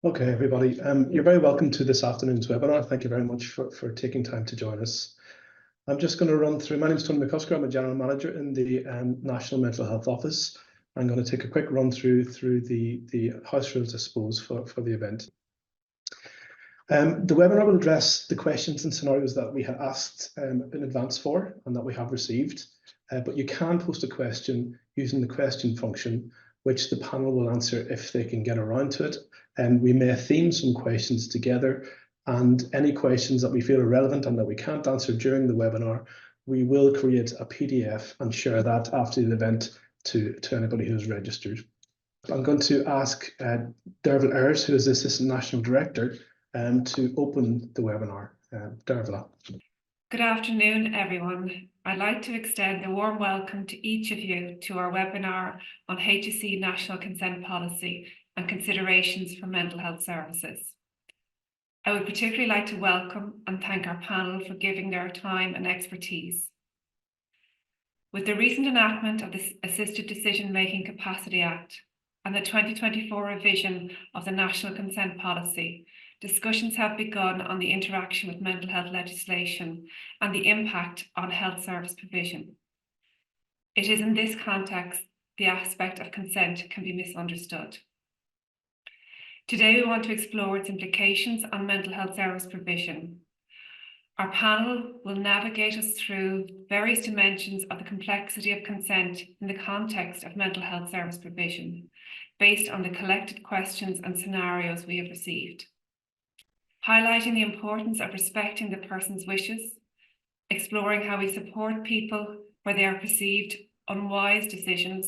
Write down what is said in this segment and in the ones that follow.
Okay, everybody, you're very welcome to this afternoon's webinar. Thank you very much for taking time to join us. I'm just going to run through, my name is Tony McCusker, I'm a General Manager in the National Mental Health Office. I'm going to take a quick run through the house rules, I suppose, for the event. The webinar will address the questions and scenarios that we had asked in advance for and that we have received, but you can post a question using the question function, which the panel will answer if they can get around to it. And we may theme some questions together, and any questions that we feel are relevant and that we can't answer during the webinar, we will create a PDF and share that after the event to anybody who's registered. I'm going to ask Dervla Ayres, who is the Assistant National Director, to open the webinar. Dervla. Good afternoon, everyone. I'd like to extend a warm welcome to each of you to our webinar on HSE National Consent Policy and considerations for mental health services. I would particularly like to welcome and thank our panel for giving their time and expertise. With the recent enactment of the Assisted Decision-Making Capacity Act and the 2024 revision of the National Consent Policy, discussions have begun on the interaction with mental health legislation and the impact on health service provision. It is in this context the aspect of consent can be misunderstood. Today we want to explore its implications on mental health service provision. Our panel will navigate us through various dimensions of the complexity of consent in the context of mental health service provision, based on the collected questions and scenarios we have received, highlighting the importance of respecting the person's wishes, exploring how we support people where they are perceived unwise decisions,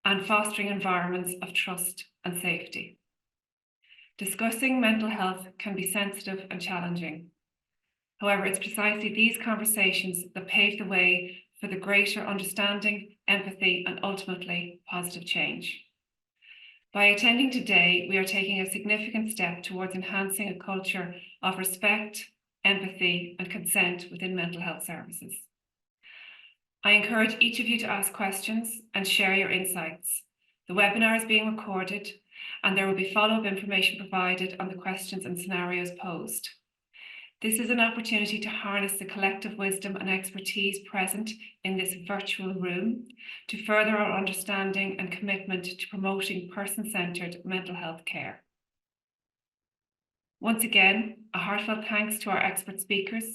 and fostering environments of trust and safety. Discussing mental health can be sensitive and challenging. However, it's precisely these conversations that pave the way for the greater understanding, empathy, and ultimately positive change. By attending today, we are taking a significant step towards enhancing a culture of respect, empathy, and consent within mental health services. I encourage each of you to ask questions and share your insights. The webinar is being recorded, and there will be follow-up information provided on the questions and scenarios posed. This is an opportunity to harness the collective wisdom and expertise present in this virtual room to further our understanding and commitment to promoting person-centred mental health care. Once again, a heartfelt thanks to our expert speakers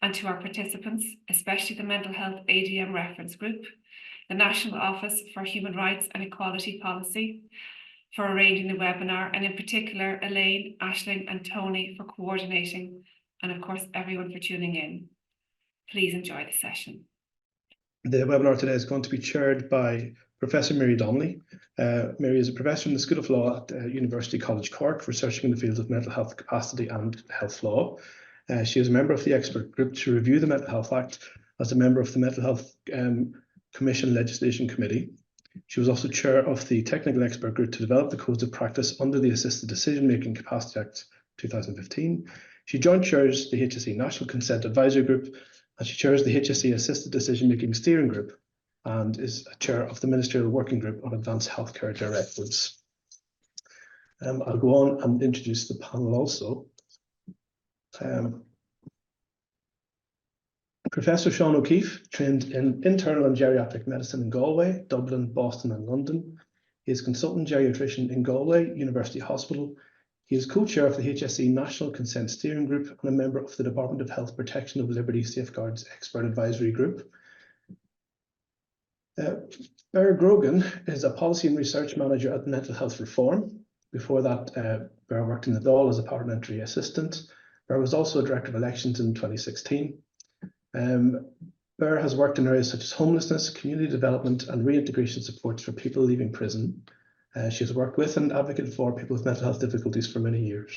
and to our participants, especially the Mental Health ADM Reference Group, the National Office for Human Rights and Equality Policy, for arranging the webinar, and in particular, Elaine, Aisling, and Tony for coordinating, and of course, everyone for tuning in. Please enjoy the session. The webinar today is going to be chaired by Professor Mary Donnelly. Mary is a professor in the School of Law at University College Cork, researching in the fields of mental health capacity and health law. She is a member of the expert group to review the Mental Health Act as a member of the Mental Health Commission Legislation Committee. She was also chair of the technical expert group to develop the codes of practice under the Assisted Decision-Making Capacity Act 2015. She joint chairs the HSE National Consent Advisory Group, and she chairs the HSE Assisted Decision-Making Steering Group, and is a chair of the Ministerial Working Group on Advanced Healthcare Directives. I'll go on and introduce the panel also. Professor Sean O'Keefe trained in internal and geriatric medicine in Galway, Dublin, Boston, and London. He is consultant geriatrician in Galway University Hospital. He is co-chair of the HSE National Consent Steering Group and a member of the Department of Health Protection of Liberty Safeguards Expert Advisory Group. Bear Grogan is a policy and research manager at Mental Health Reform. Before that, Bear worked in the Dáil as a parliamentary assistant. Bear was also a director of elections in 2016. Bear has worked in areas such as homelessness, community development, and reintegration supports for people leaving prison. She has worked with and advocated for people with mental health difficulties for many years.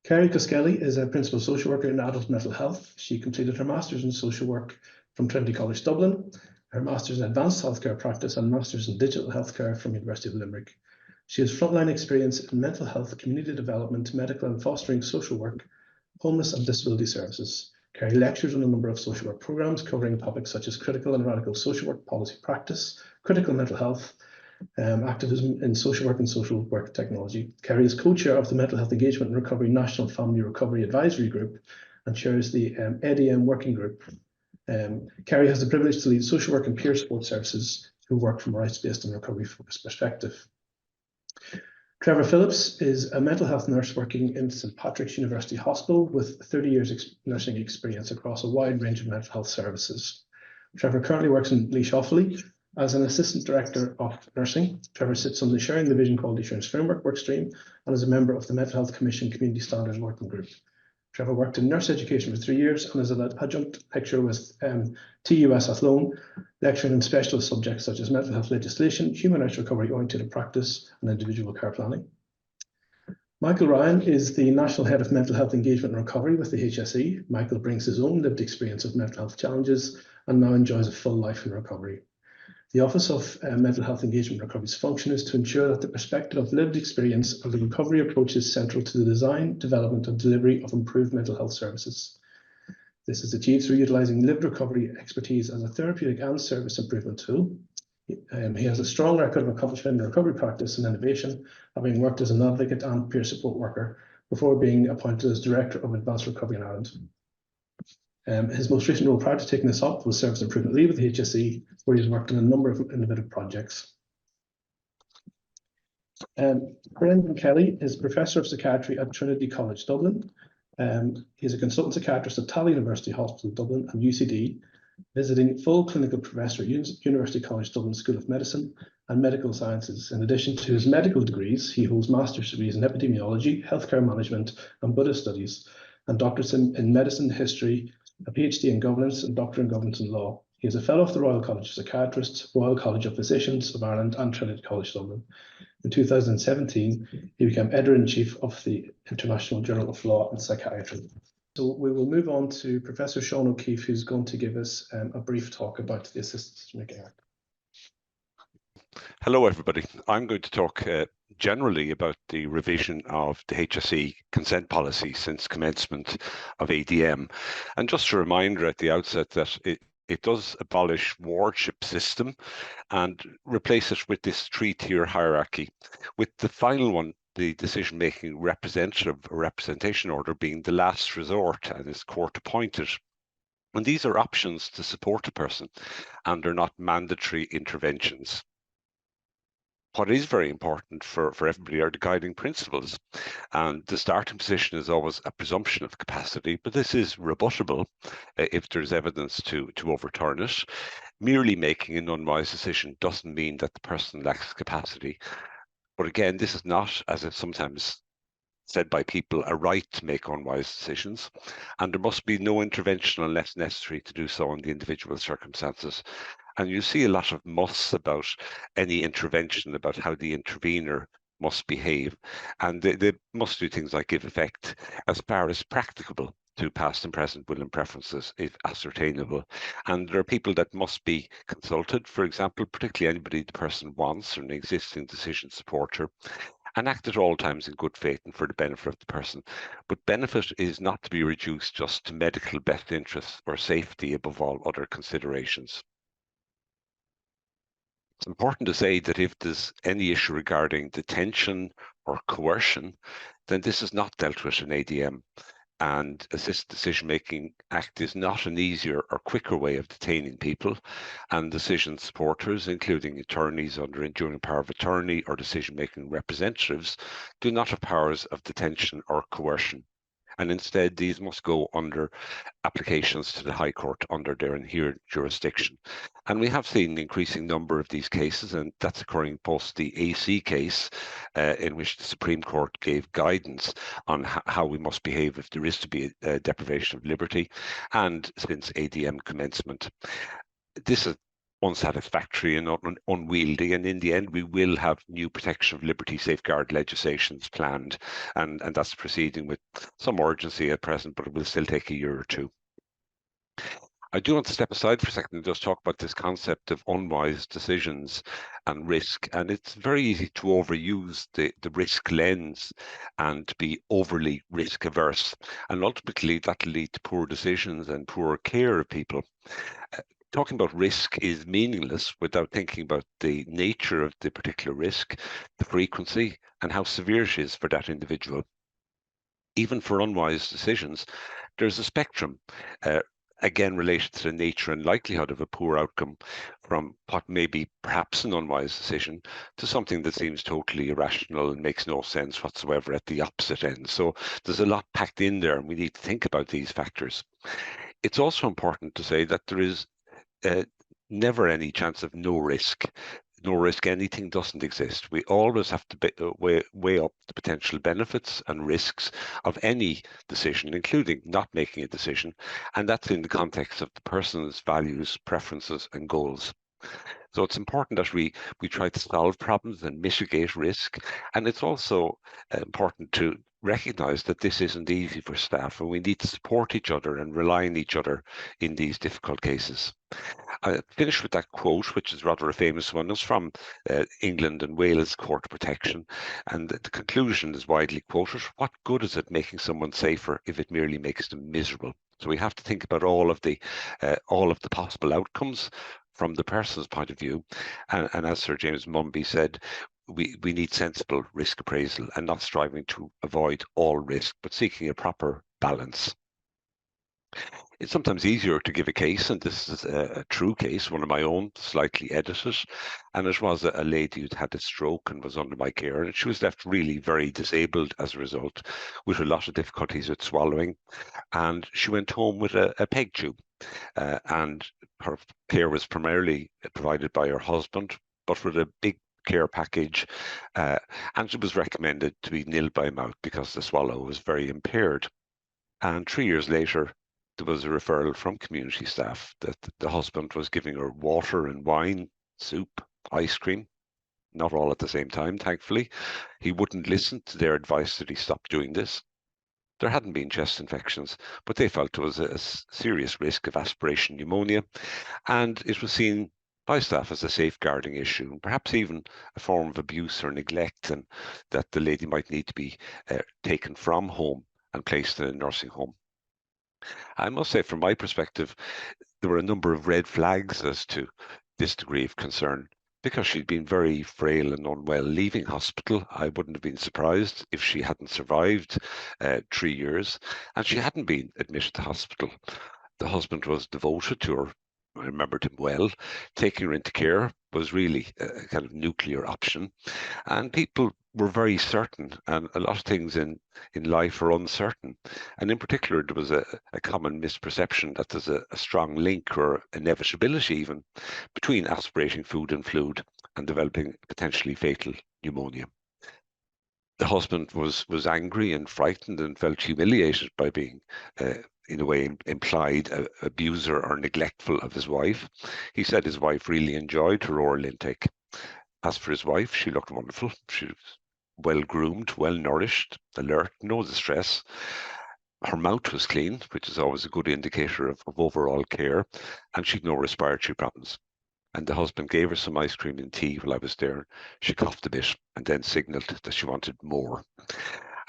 Kerry Coskelly is a principal social worker in adult mental health. She completed her master's in social work from Trinity College Dublin, her master's in advanced healthcare practice, and master's in digital healthcare from University of Limerick. She has frontline experience in mental health, community development, medical and fostering social work, homeless and disability services. Kerry lectures on a number of social work programs covering topics such as critical and radical social work policy practice, critical mental health, activism in social work and social work technology. Kerry is co-chair of the Mental Health Engagement and Recovery National Family Recovery Advisory Group and chairs the EDM working group. Kerry has the privilege to lead social work and peer support services who work from a rights-based and recovery-focused perspective. Trevor Phillips is a mental health nurse working in St Patrick's University Hospital with 30 years nursing experience across a wide range of mental health services. Trevor currently works in Laois Offaly as an Assistant Director of Nursing. Trevor sits on the Sharing the Vision Quality Assurance Framework workstream and is a member of the Mental Health Commission Community Standards Working Group. Trevor worked in nurse education for 3 years and is an adjunct lecturer with TUS Athlone, lecturing on specialist subjects such as mental health legislation, human rights recovery-oriented practice, and individual care planning. Michael Ryan is the National Head of Mental Health Engagement and Recovery with the HSE. Michael brings his own lived experience of mental health challenges and now enjoys a full life in recovery. The Office of Mental Health Engagement and Recovery's function is to ensure that the perspective of lived experience and the recovery approach is central to the design, development, and delivery of improved mental health services. This is achieved through utilising lived recovery expertise as a therapeutic and service improvement tool. He has a strong record of accomplishment in recovery practice and innovation, having worked as an advocate and peer support worker before being appointed as Director of Advanced Recovery in Ireland. His most recent role prior to taking this up was Service Improvement Lead with the HSE, where he's worked on a number of innovative projects. Brendan Kelly is Professor of Psychiatry at Trinity College Dublin. He's a consultant psychiatrist at Tala University Hospital Dublin and UCD, visiting full clinical professor at University College Dublin School of Medicine and Medical Sciences. In addition to his medical degrees, he holds master's degrees in epidemiology, healthcare management, and Buddhist studies, and doctorates in medicine, history, a PhD in governance, and doctor in governance and law. He is a fellow of the Royal College of Psychiatrists, Royal College of Physicians of Ireland, and Trinity College Dublin. In 2017, he became editor-in-chief of the International Journal of Law and Psychiatry. So we will move on to Professor Sean O'Keefe, who's going to give us a brief talk about the Assisted Decision-Making Act. Hello, everybody. I'm going to talk generally about the revision of the HSE consent policy since commencement of ADM. And just a reminder at the outset that it does abolish wardship system and replace it with this three-tier hierarchy, with the final one, the decision-making representative or representation order, being the last resort and is court appointed. And these are options to support a person and are not mandatory interventions. What is very important for everybody are the guiding principles. And the starting position is always a presumption of capacity, but this is rebuttable if there's evidence to overturn it. Merely making an unwise decision doesn't mean that the person lacks capacity. But again, this is not, as it's sometimes said by people, a right to make unwise decisions, and there must be no intervention unless necessary to do so in the individual circumstances. And you see a lot of musts about any intervention, about how the intervener must behave, and they must do things like give effect as far as practicable to past and present will and preferences if ascertainable. And there are people that must be consulted, for example, particularly anybody the person wants or an existing decision supporter, and act at all times in good faith and for the benefit of the person. But benefit is not to be reduced just to medical best interests or safety above all other considerations. It's important to say that if there's any issue regarding detention or coercion, then this is not dealt with in ADM. And Assisted Decision-Making Act is not an easier or quicker way of detaining people, and decision supporters, including attorneys under enduring power of attorney or decision-making representatives, do not have powers of detention or coercion. And instead, these must go under applications to the High Court under their inherent jurisdiction. And we have seen an increasing number of these cases, and that's occurring post the AC case, in which the Supreme Court gave guidance on how we must behave if there is to be a deprivation of liberty, and since ADM commencement. This is unsatisfactory and unwieldy, and in the end we will have new protection of liberty safeguard legislations planned, and that's proceeding with some urgency at present, but it will still take a year or two. I do want to step aside for a second and just talk about this concept of unwise decisions and risk. And it's very easy to overuse the risk lens and to be overly risk averse. And ultimately that will lead to poor decisions and poor care of people. talking about risk is meaningless without thinking about the nature of the particular risk, the frequency, and how severe it is for that individual. Even for unwise decisions, there's a spectrum, again related to the nature and likelihood of a poor outcome, from what may be perhaps an unwise decision to something that seems totally irrational and makes no sense whatsoever at the opposite end. So there's a lot packed in there, and we need to think about these factors. It's also important to say that there is never any chance of no risk. No risk, anything doesn't exist. We always have to weigh up the potential benefits and risks of any decision, including not making a decision, and that's in the context of the person's values, preferences, and goals. So it's important that we try to solve problems and mitigate risk, and it's also important to recognise that this isn't easy for staff, and we need to support each other and rely on each other in these difficult cases. I finish with that quote, which is rather a famous one. It's from England and Wales Court of Protection, and the conclusion is widely quoted: "What good is it making someone safer if it merely makes them miserable?" So we have to think about all of the possible outcomes from the person's point of view, and as Sir James Mumby said, we need sensible risk appraisal and not striving to avoid all risk, but seeking a proper balance. It's sometimes easier to give a case, and this is a true case, one of my own, slightly edited, and it was a lady who'd had a stroke and was under my care, and she was left really very disabled as a result, with a lot of difficulties with swallowing, and she went home with a peg tube, and her care was primarily provided by her husband, but with a big care package, and it was recommended to be nil by mouth because the swallow was very impaired. And 3 years later, there was a referral from community staff that the husband was giving her water and wine, soup, ice cream, not all at the same time, thankfully. He wouldn't listen to their advice that he stop doing this. There hadn't been chest infections, but they felt there was a serious risk of aspiration pneumonia, and it was seen by staff as a safeguarding issue, and perhaps even a form of abuse or neglect, and that the lady might need to be taken from home and placed in a nursing home. I must say, from my perspective, there were a number of red flags as to this degree of concern. Because she'd been very frail and unwell leaving hospital, I wouldn't have been surprised if she hadn't survived 3 years, and she hadn't been admitted to hospital. The husband was devoted to her. I remembered him well. Taking her into care was really a kind of nuclear option, and people were very certain, and a lot of things in life are uncertain. And in particular, there was a common misperception that there's a strong link or inevitability even between aspirating food and fluid and developing potentially fatal pneumonia. The husband was angry and frightened and felt humiliated by being in a way implied abuser or neglectful of his wife. He said his wife really enjoyed her oral intake. As for his wife, she looked wonderful. She was well groomed, well nourished, alert, no distress. Her mouth was clean, which is always a good indicator of overall care, and she'd no respiratory problems. And the husband gave her some ice cream and tea while I was there. She coughed a bit and then signalled that she wanted more.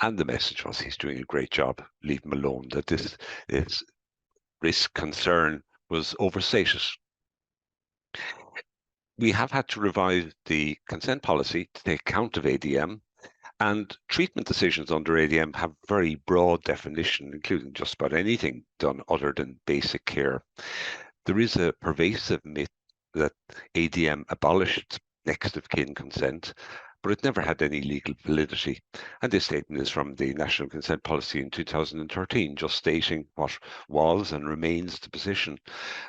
And the message was, he's doing a great job, leave him alone, that this risk concern was overstated. We have had to revise the consent policy to take account of ADM, and treatment decisions under ADM have very broad definition, including just about anything done other than basic care. There is a pervasive myth that ADM abolished next of kin consent, but it never had any legal validity. And this statement is from the National Consent Policy in 2013, just stating what was and remains the position,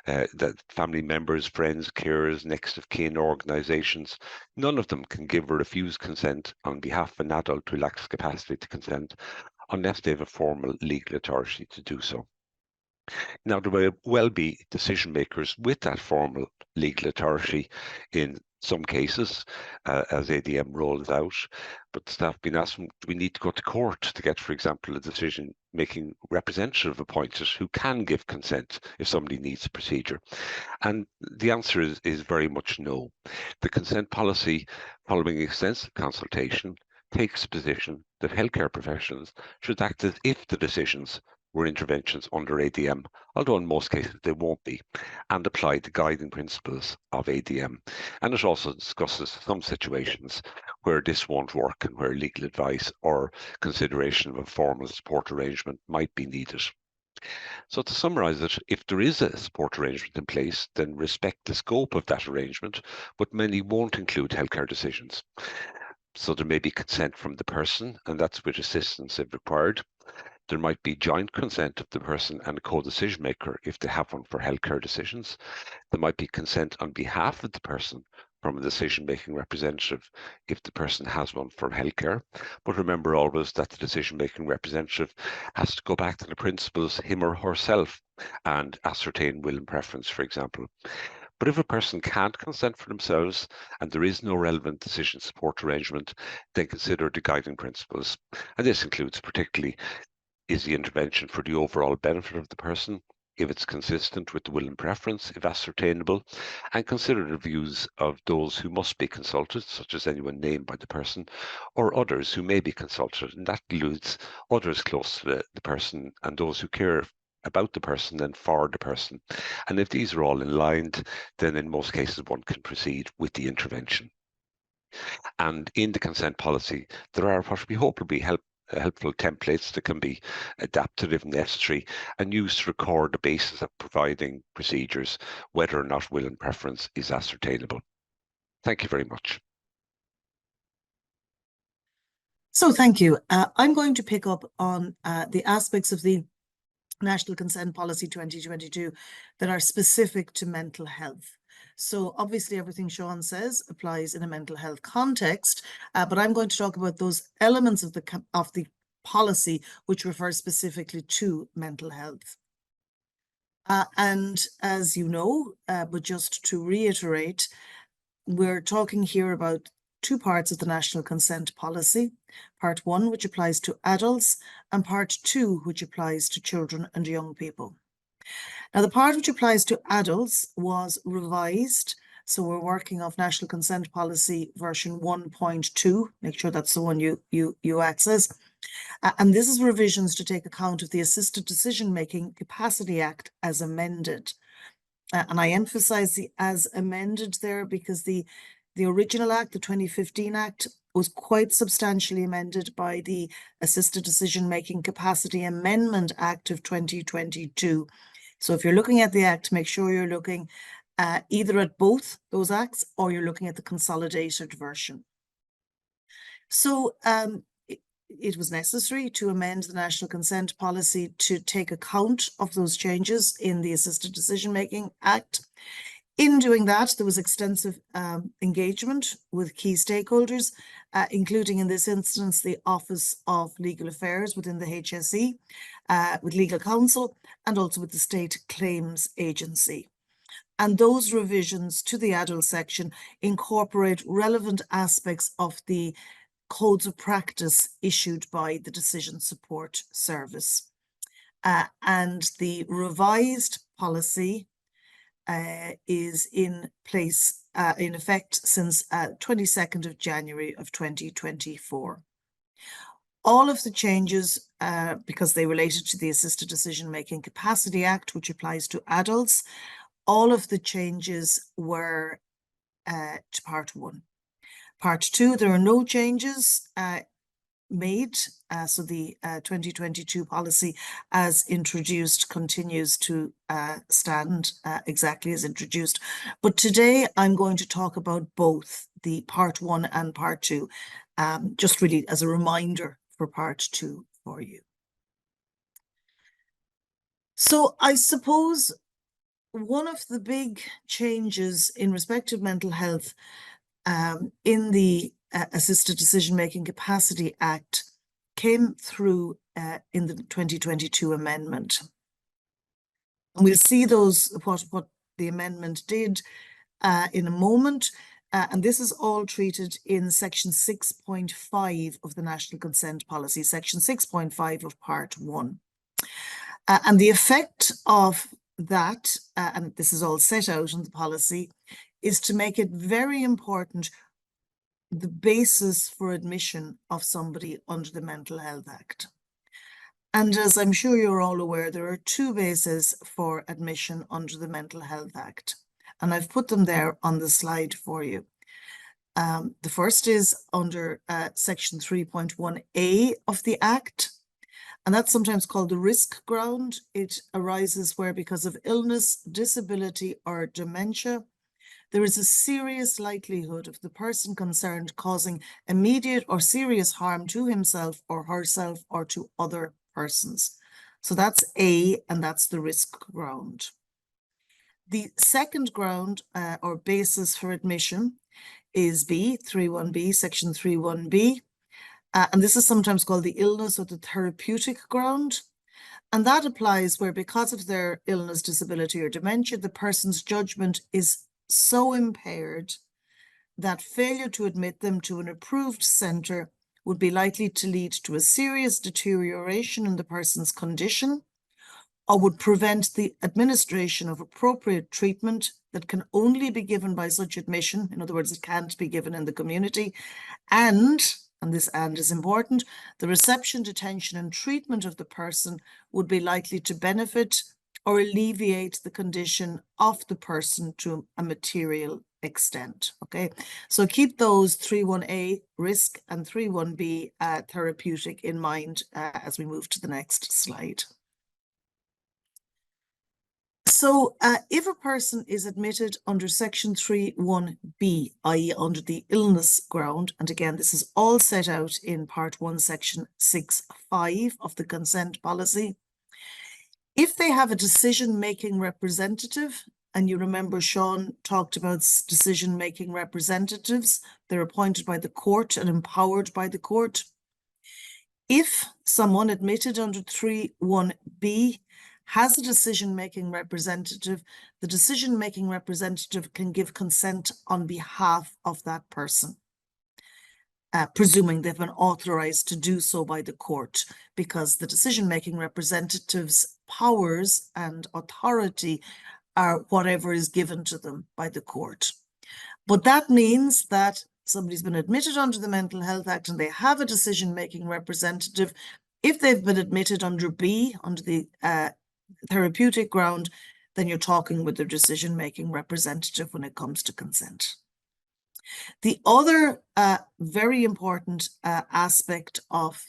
that family members, friends, carers, next of kin organisations, none of them can give or refuse consent on behalf of an adult who lacks capacity to consent unless they have a formal legal authority to do so. Now, there will well be decision makers with that formal legal authority in some cases, as ADM rolls out, but staff have been asked, do we need to go to court to get, for example, a decision-making representative appointed who can give consent if somebody needs a procedure? And the answer is very much no. The consent policy, following extensive consultation, takes the position that healthcare professionals should act as if the decisions were interventions under ADM, although in most cases they won't be, and apply the guiding principles of ADM. And it also discusses some situations where this won't work and where legal advice or consideration of a formal support arrangement might be needed. So to summarise it, if there is a support arrangement in place, then respect the scope of that arrangement, but many won't include healthcare decisions. So there may be consent from the person, and that's with assistance if required. There might be joint consent of the person and a co-decision maker if they have one for healthcare decisions. There might be consent on behalf of the person from a decision-making representative if the person has one for healthcare. But remember always that the decision-making representative has to go back to the principles, him or herself, and ascertain will and preference, for example. But if a person can't consent for themselves and there is no relevant decision support arrangement, then consider the guiding principles. And this includes particularly, is the intervention for the overall benefit of the person, if it's consistent with the will and preference, if ascertainable, and consider the views of those who must be consulted, such as anyone named by the person, or others who may be consulted, and that includes others close to the person and those who care about the person and for the person. And if these are all in line, then in most cases one can proceed with the intervention. And in the consent policy, there are what we hope will be helpful templates that can be adapted if necessary and used to record the basis of providing procedures, whether or not will and preference is ascertainable. Thank you very much. So thank you. I'm going to pick up on the aspects of the National Consent Policy 2022 that are specific to mental health. So obviously everything Sean says applies in a mental health context, but I'm going to talk about those elements of the policy which refer specifically to mental health. And as you know, but just to reiterate, we're talking here about two parts of the National Consent Policy. Part 1, which applies to adults, and Part 2, which applies to children and young people. Now, the part which applies to adults was revised. So we're working off National Consent Policy version 1.2. Make sure that's the one you access. And this is revisions to take account of the Assisted Decision-Making Capacity Act as amended. And I emphasize the as amended there because the original act, the 2015 Act, was quite substantially amended by the Assisted Decision-Making Capacity Amendment Act of 2022. So if you're looking at the Act, make sure you're looking either at both those acts or you're looking at the consolidated version. So it was necessary to amend the National Consent Policy to take account of those changes in the Assisted Decision-Making Act. In doing that, there was extensive engagement with key stakeholders, including in this instance, the Office of Legal Affairs within the HSE, with legal counsel, and also with the State Claims Agency. And those revisions to the adult section incorporate relevant aspects of the codes of practice issued by the Decision Support Service. And the revised policy is in place, in effect since 22nd of January of 2024. All of the changes, because they related to the Assisted Decision-Making Capacity Act, which applies to adults, all of the changes were to Part 1. Part 2, there are no changes made, so the 2022 policy as introduced continues to stand exactly as introduced. But today I'm going to talk about both the Part 1 and Part 2, just really as a reminder for Part 2 for you. So I suppose one of the big changes in respect of mental health in the Assisted Decision-Making Capacity Act came through in the 2022 amendment. And we'll see what the amendment did in a moment. And this is all treated in Section 6.5 of the National Consent Policy, Section 6.5 of Part 1. And the effect of that, and this is all set out in the policy, is to make it very important the basis for admission of somebody under the Mental Health Act. And as I'm sure you're all aware, there are two bases for admission under the Mental Health Act, and I've put them there on the slide for you. The first is under section 3.1a of the Act, and that's sometimes called the risk ground. It arises where, because of illness, disability, or dementia, there is a serious likelihood of the person concerned causing immediate or serious harm to himself or herself or to other persons. So that's A, and that's the risk ground. The second ground or basis for admission is B, 3.1b, section 3.1b. And this is sometimes called the illness or the therapeutic ground. And that applies where, because of their illness, disability, or dementia, the person's judgment is so impaired that failure to admit them to an approved centre would be likely to lead to a serious deterioration in the person's condition, or would prevent the administration of appropriate treatment that can only be given by such admission. In other words, it can't be given in the community. And this "and" is important, the reception, detention, and treatment of the person would be likely to benefit or alleviate the condition of the person to a material extent. Okay, so keep those 3.1a risk and 3.1b therapeutic in mind as we move to the next slide. So if a person is admitted under section 3.1b, i.e. under the illness ground, and again, this is all set out in part 1, section 6.5 of the consent policy, if they have a decision-making representative, and you remember Sean talked about decision-making representatives, they're appointed by the court and empowered by the court. If someone admitted under 3.1b has a decision-making representative, the decision-making representative can give consent on behalf of that person, presuming they've been authorized to do so by the court, because the decision-making representative's powers and authority are whatever is given to them by the court. But that means that somebody's been admitted under the Mental Health Act and they have a decision-making representative. If they've been admitted under B, under the therapeutic ground, then you're talking with their decision-making representative when it comes to consent. The other very important aspect of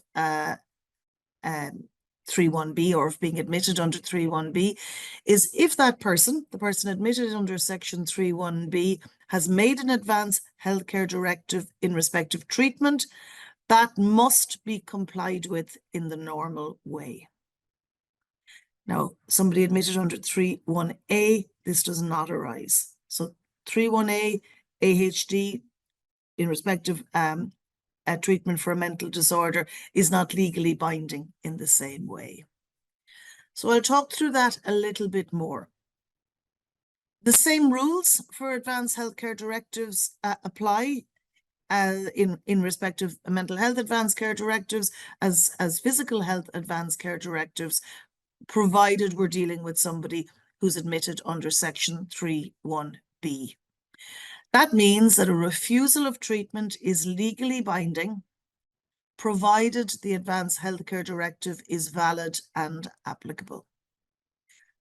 3.1b, or of being admitted under 3.1b, is if that person, the person admitted under section 3.1b, has made an advance healthcare directive in respect of treatment, that must be complied with in the normal way. Now, somebody admitted under 3.1a, this does not arise. So 3.1a, AHD, in respect of treatment for a mental disorder, is not legally binding in the same way. So I'll talk through that a little bit more. The same rules for advanced healthcare directives apply in respect of mental health advanced care directives as physical health advanced care directives, provided we're dealing with somebody who's admitted under section 3.1b. That means that a refusal of treatment is legally binding, provided the advanced healthcare directive is valid and applicable.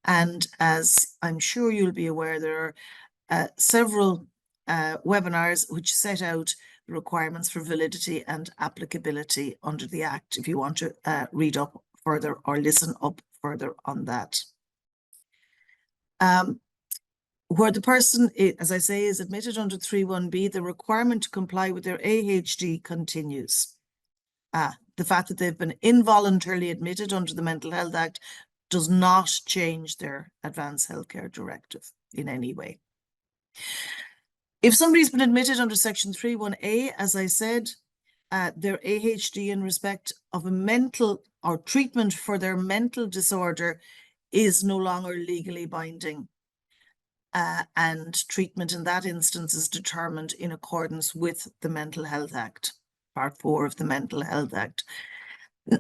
And as I'm sure you'll be aware, there are several webinars which set out the requirements for validity and applicability under the Act, if you want to read up further or listen up further on that. Where the person, as I say, is admitted under 3.1b, the requirement to comply with their AHD continues. The fact that they've been involuntarily admitted under the Mental Health Act does not change their advanced healthcare directive in any way. If somebody's been admitted under section 3.1a, as I said, their AHD in respect of a mental or treatment for their mental disorder is no longer legally binding. And treatment in that instance is determined in accordance with the Mental Health Act, Part 4 of the Mental Health Act.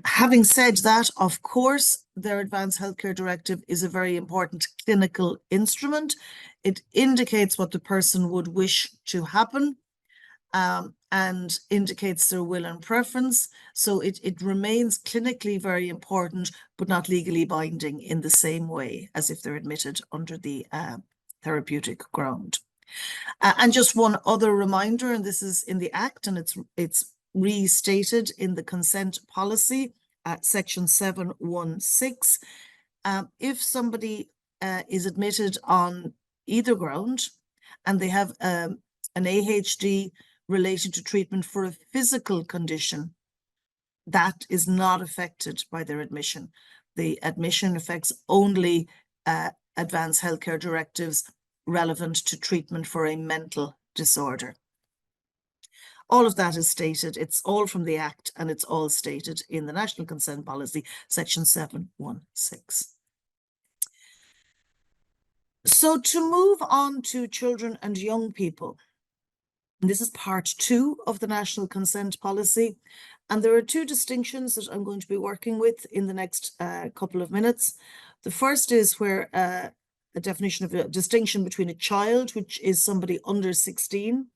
Having said that, of course, their advanced healthcare directive is a very important clinical instrument. It indicates what the person would wish to happen. and indicates their will and preference. So it remains clinically very important, but not legally binding in the same way as if they're admitted under the therapeutic ground. And just one other reminder, and this is in the Act, and it's restated in the consent policy at section 716. If somebody is admitted on either ground and they have an AHD related to treatment for a physical condition, that is not affected by their admission. The admission affects only advanced healthcare directives relevant to treatment for a mental disorder. All of that is stated. It's all from the Act, and it's all stated in the National Consent Policy, section 716. So to move on to children and young people, this is part 2 of the National Consent Policy, and there are 2 distinctions that I'm going to be working with in the next couple of minutes. The first is where a definition of a distinction between a child, which is somebody under 16,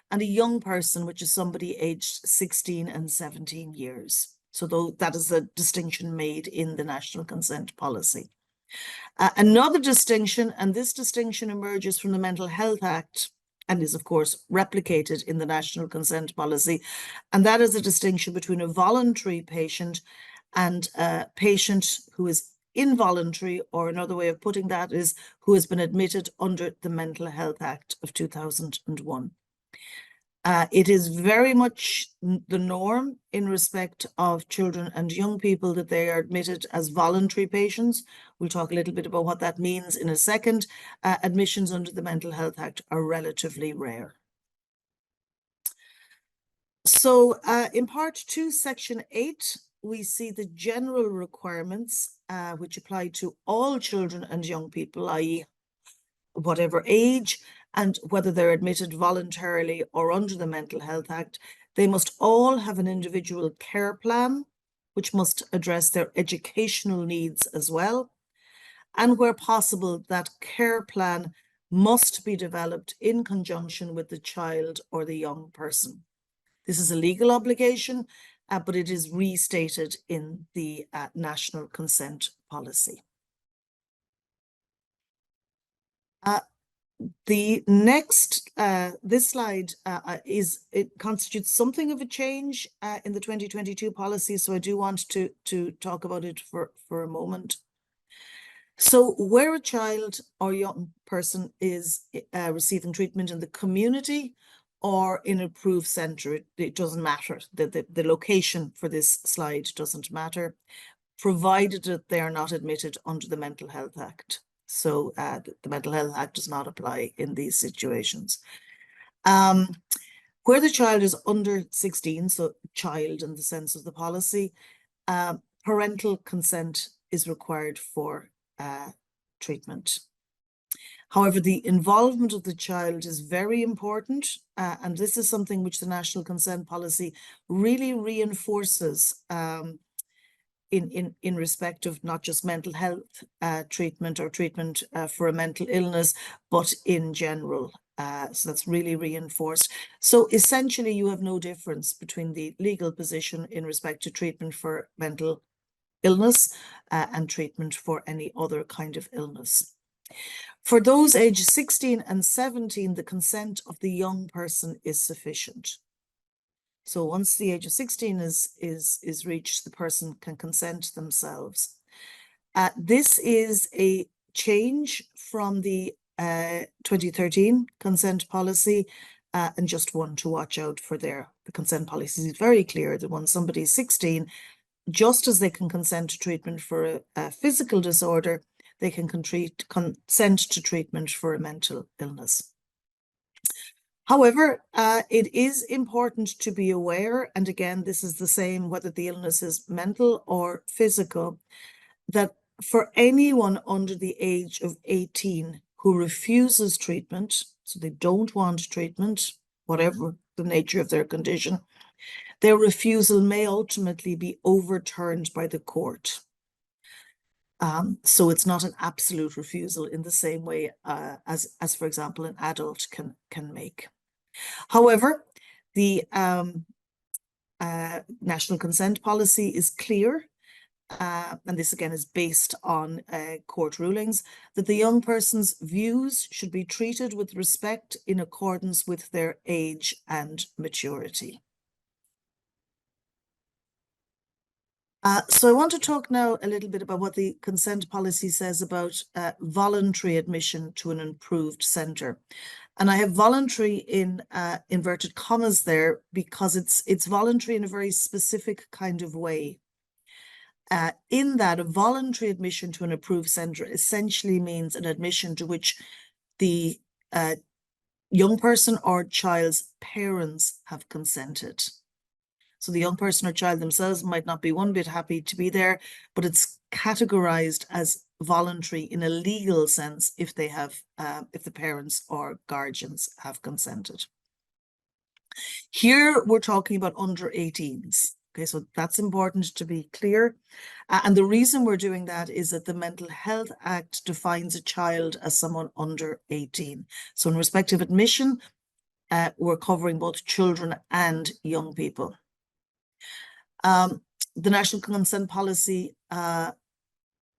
and a young person, which is somebody aged 16 and 17 years. So that is a distinction made in the National Consent Policy. Another distinction, and this distinction emerges from the Mental Health Act and is of course replicated in the National Consent Policy, and that is a distinction between a voluntary patient and a patient who is involuntary, or another way of putting that is who has been admitted under the Mental Health Act of 2001. It is very much the norm in respect of children and young people that they are admitted as voluntary patients. We'll talk a little bit about what that means in a second. Admissions under the Mental Health Act are relatively rare. So in part 2, section 8, we see the general requirements which apply to all children and young people, i.e. whatever age, and whether they're admitted voluntarily or under the Mental Health Act. They must all have an individual care plan, which must address their educational needs as well. And where possible, that care plan must be developed in conjunction with the child or the young person. This is a legal obligation, but it is restated in the National Consent Policy. The next, this slide it constitutes something of a change in the 2022 policy, so I do want to talk about it for a moment. So where a child or young person is receiving treatment in the community or in an approved centre, it doesn't matter. The location for this slide doesn't matter, provided that they are not admitted under the Mental Health Act. So the Mental Health Act does not apply in these situations. Where the child is under 16, so child in the sense of the policy, parental consent is required for treatment. However, the involvement of the child is very important, and this is something which the National Consent Policy really reinforces in respect of not just mental health treatment or treatment for a mental illness, but in general. So that's really reinforced. So essentially, you have no difference between the legal position in respect to treatment for mental illness and treatment for any other kind of illness. For those aged 16 and 17, the consent of the young person is sufficient. So once the age of 16 is reached, the person can consent themselves. This is a change from the 2013 consent policy, and just one to watch out for there. The consent policy is very clear that when somebody is 16, just as they can consent to treatment for a physical disorder, they can consent to treatment for a mental illness. However, it is important to be aware, and again, this is the same whether the illness is mental or physical, that for anyone under the age of 18 who refuses treatment, so they don't want treatment, whatever the nature of their condition, their refusal may ultimately be overturned by the court. So it's not an absolute refusal in the same way as for example, an adult can make. However, The National Consent Policy is clear, and this again is based on court rulings, that the young person's views should be treated with respect in accordance with their age and maturity. So I want to talk now a little bit about what the consent policy says about voluntary admission to an improved centre. And I have voluntary in inverted commas there because it's voluntary in a very specific kind of way. In that, a voluntary admission to an approved centre essentially means an admission to which the young person or child's parents have consented. So the young person or child themselves might not be one bit happy to be there, but it's categorized as voluntary in a legal sense if they have, if the parents or guardians have consented. Here we're talking about under 18s. Okay, so that's important to be clear. And the reason we're doing that is that the Mental Health Act defines a child as someone under 18. So in respect of admission, we're covering both children and young people. The National Consent Policy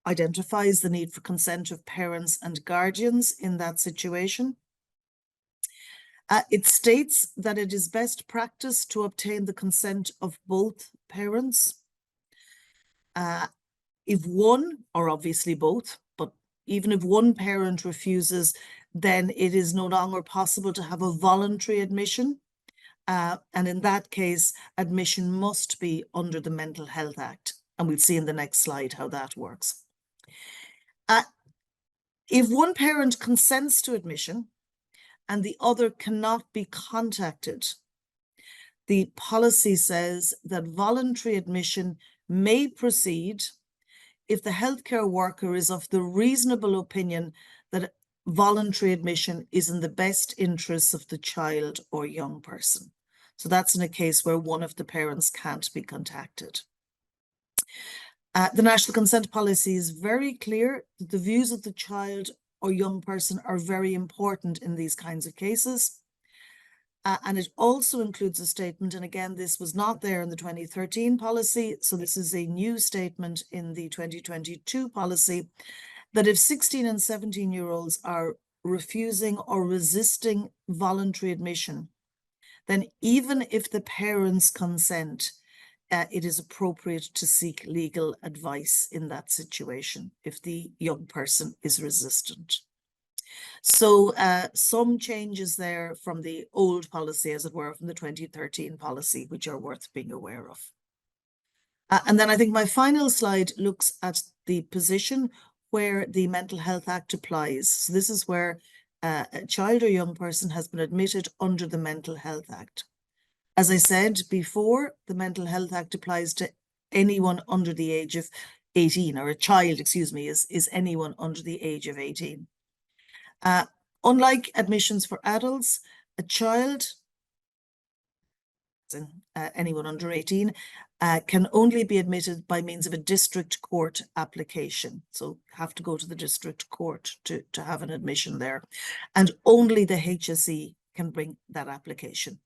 identifies the need for consent of parents and guardians in that situation. It states that it is best practice to obtain the consent of both parents. If one, or obviously both, but even if one parent refuses, then it is no longer possible to have a voluntary admission. And in that case, admission must be under the Mental Health Act. And we'll see in the next slide how that works. If one parent consents to admission and the other cannot be contacted, the policy says that voluntary admission may proceed if the healthcare worker is of the reasonable opinion that voluntary admission is in the best interests of the child or young person. So that's in a case where one of the parents can't be contacted. The National Consent Policy is very clear that the views of the child or young person are very important in these kinds of cases. And it also includes a statement, and again, this was not there in the 2013 policy, so this is a new statement in the 2022 policy, that if 16 and 17-year-olds are refusing or resisting voluntary admission, then even if the parents consent, it is appropriate to seek legal advice in that situation if the young person is resistant. So some changes there from the old policy, as it were, from the 2013 policy, which are worth being aware of. And then I think my final slide looks at the position where the Mental Health Act applies. So this is where a child or young person has been admitted under the Mental Health Act. As I said before, the Mental Health Act applies to anyone under the age of 18, or a child, excuse me, is anyone under the age of 18. Unlike admissions for adults, a child, anyone under 18, can only be admitted by means of a district court application. So have to go to the district court to have an admission there. And only the HSE can bring that application.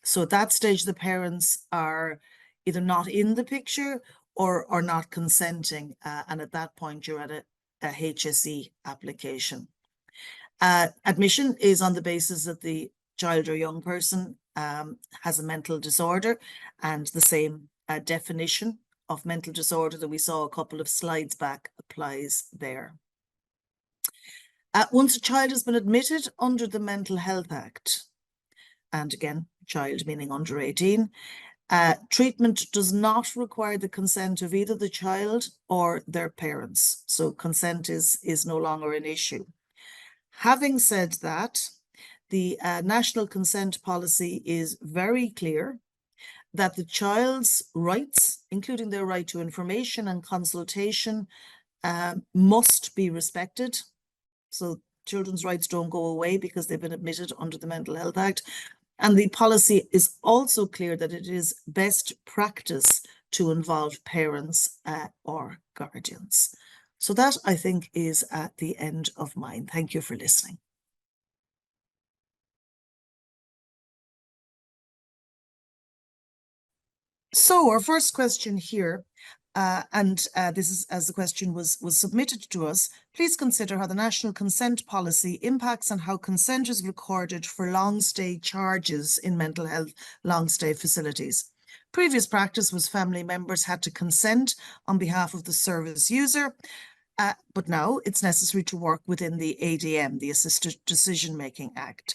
So at that stage, the parents are either not in the picture or not consenting. And at that point, you're at a HSE application. Admission is on the basis that the child or young person has a mental disorder, and the same definition of mental disorder that we saw a couple of slides back applies there. Once a child has been admitted under the Mental Health Act, and again, child meaning under 18, treatment does not require the consent of either the child or their parents. So consent is no longer an issue. Having said that, the National Consent Policy is very clear that the child's rights, including their right to information and consultation, must be respected. So children's rights don't go away because they've been admitted under the Mental Health Act. And the policy is also clear that it is best practice to involve parents or guardians. So that, I think, is at the end of mine. Thank you for listening. So our first question here, this is as the question was submitted to us. Please consider how the National Consent Policy impacts on how consent is recorded for long stay charges in mental health long stay facilities. Previous practice was family members had to consent on behalf of the service user, but now it's necessary to work within the ADM, the Assisted Decision Making Act.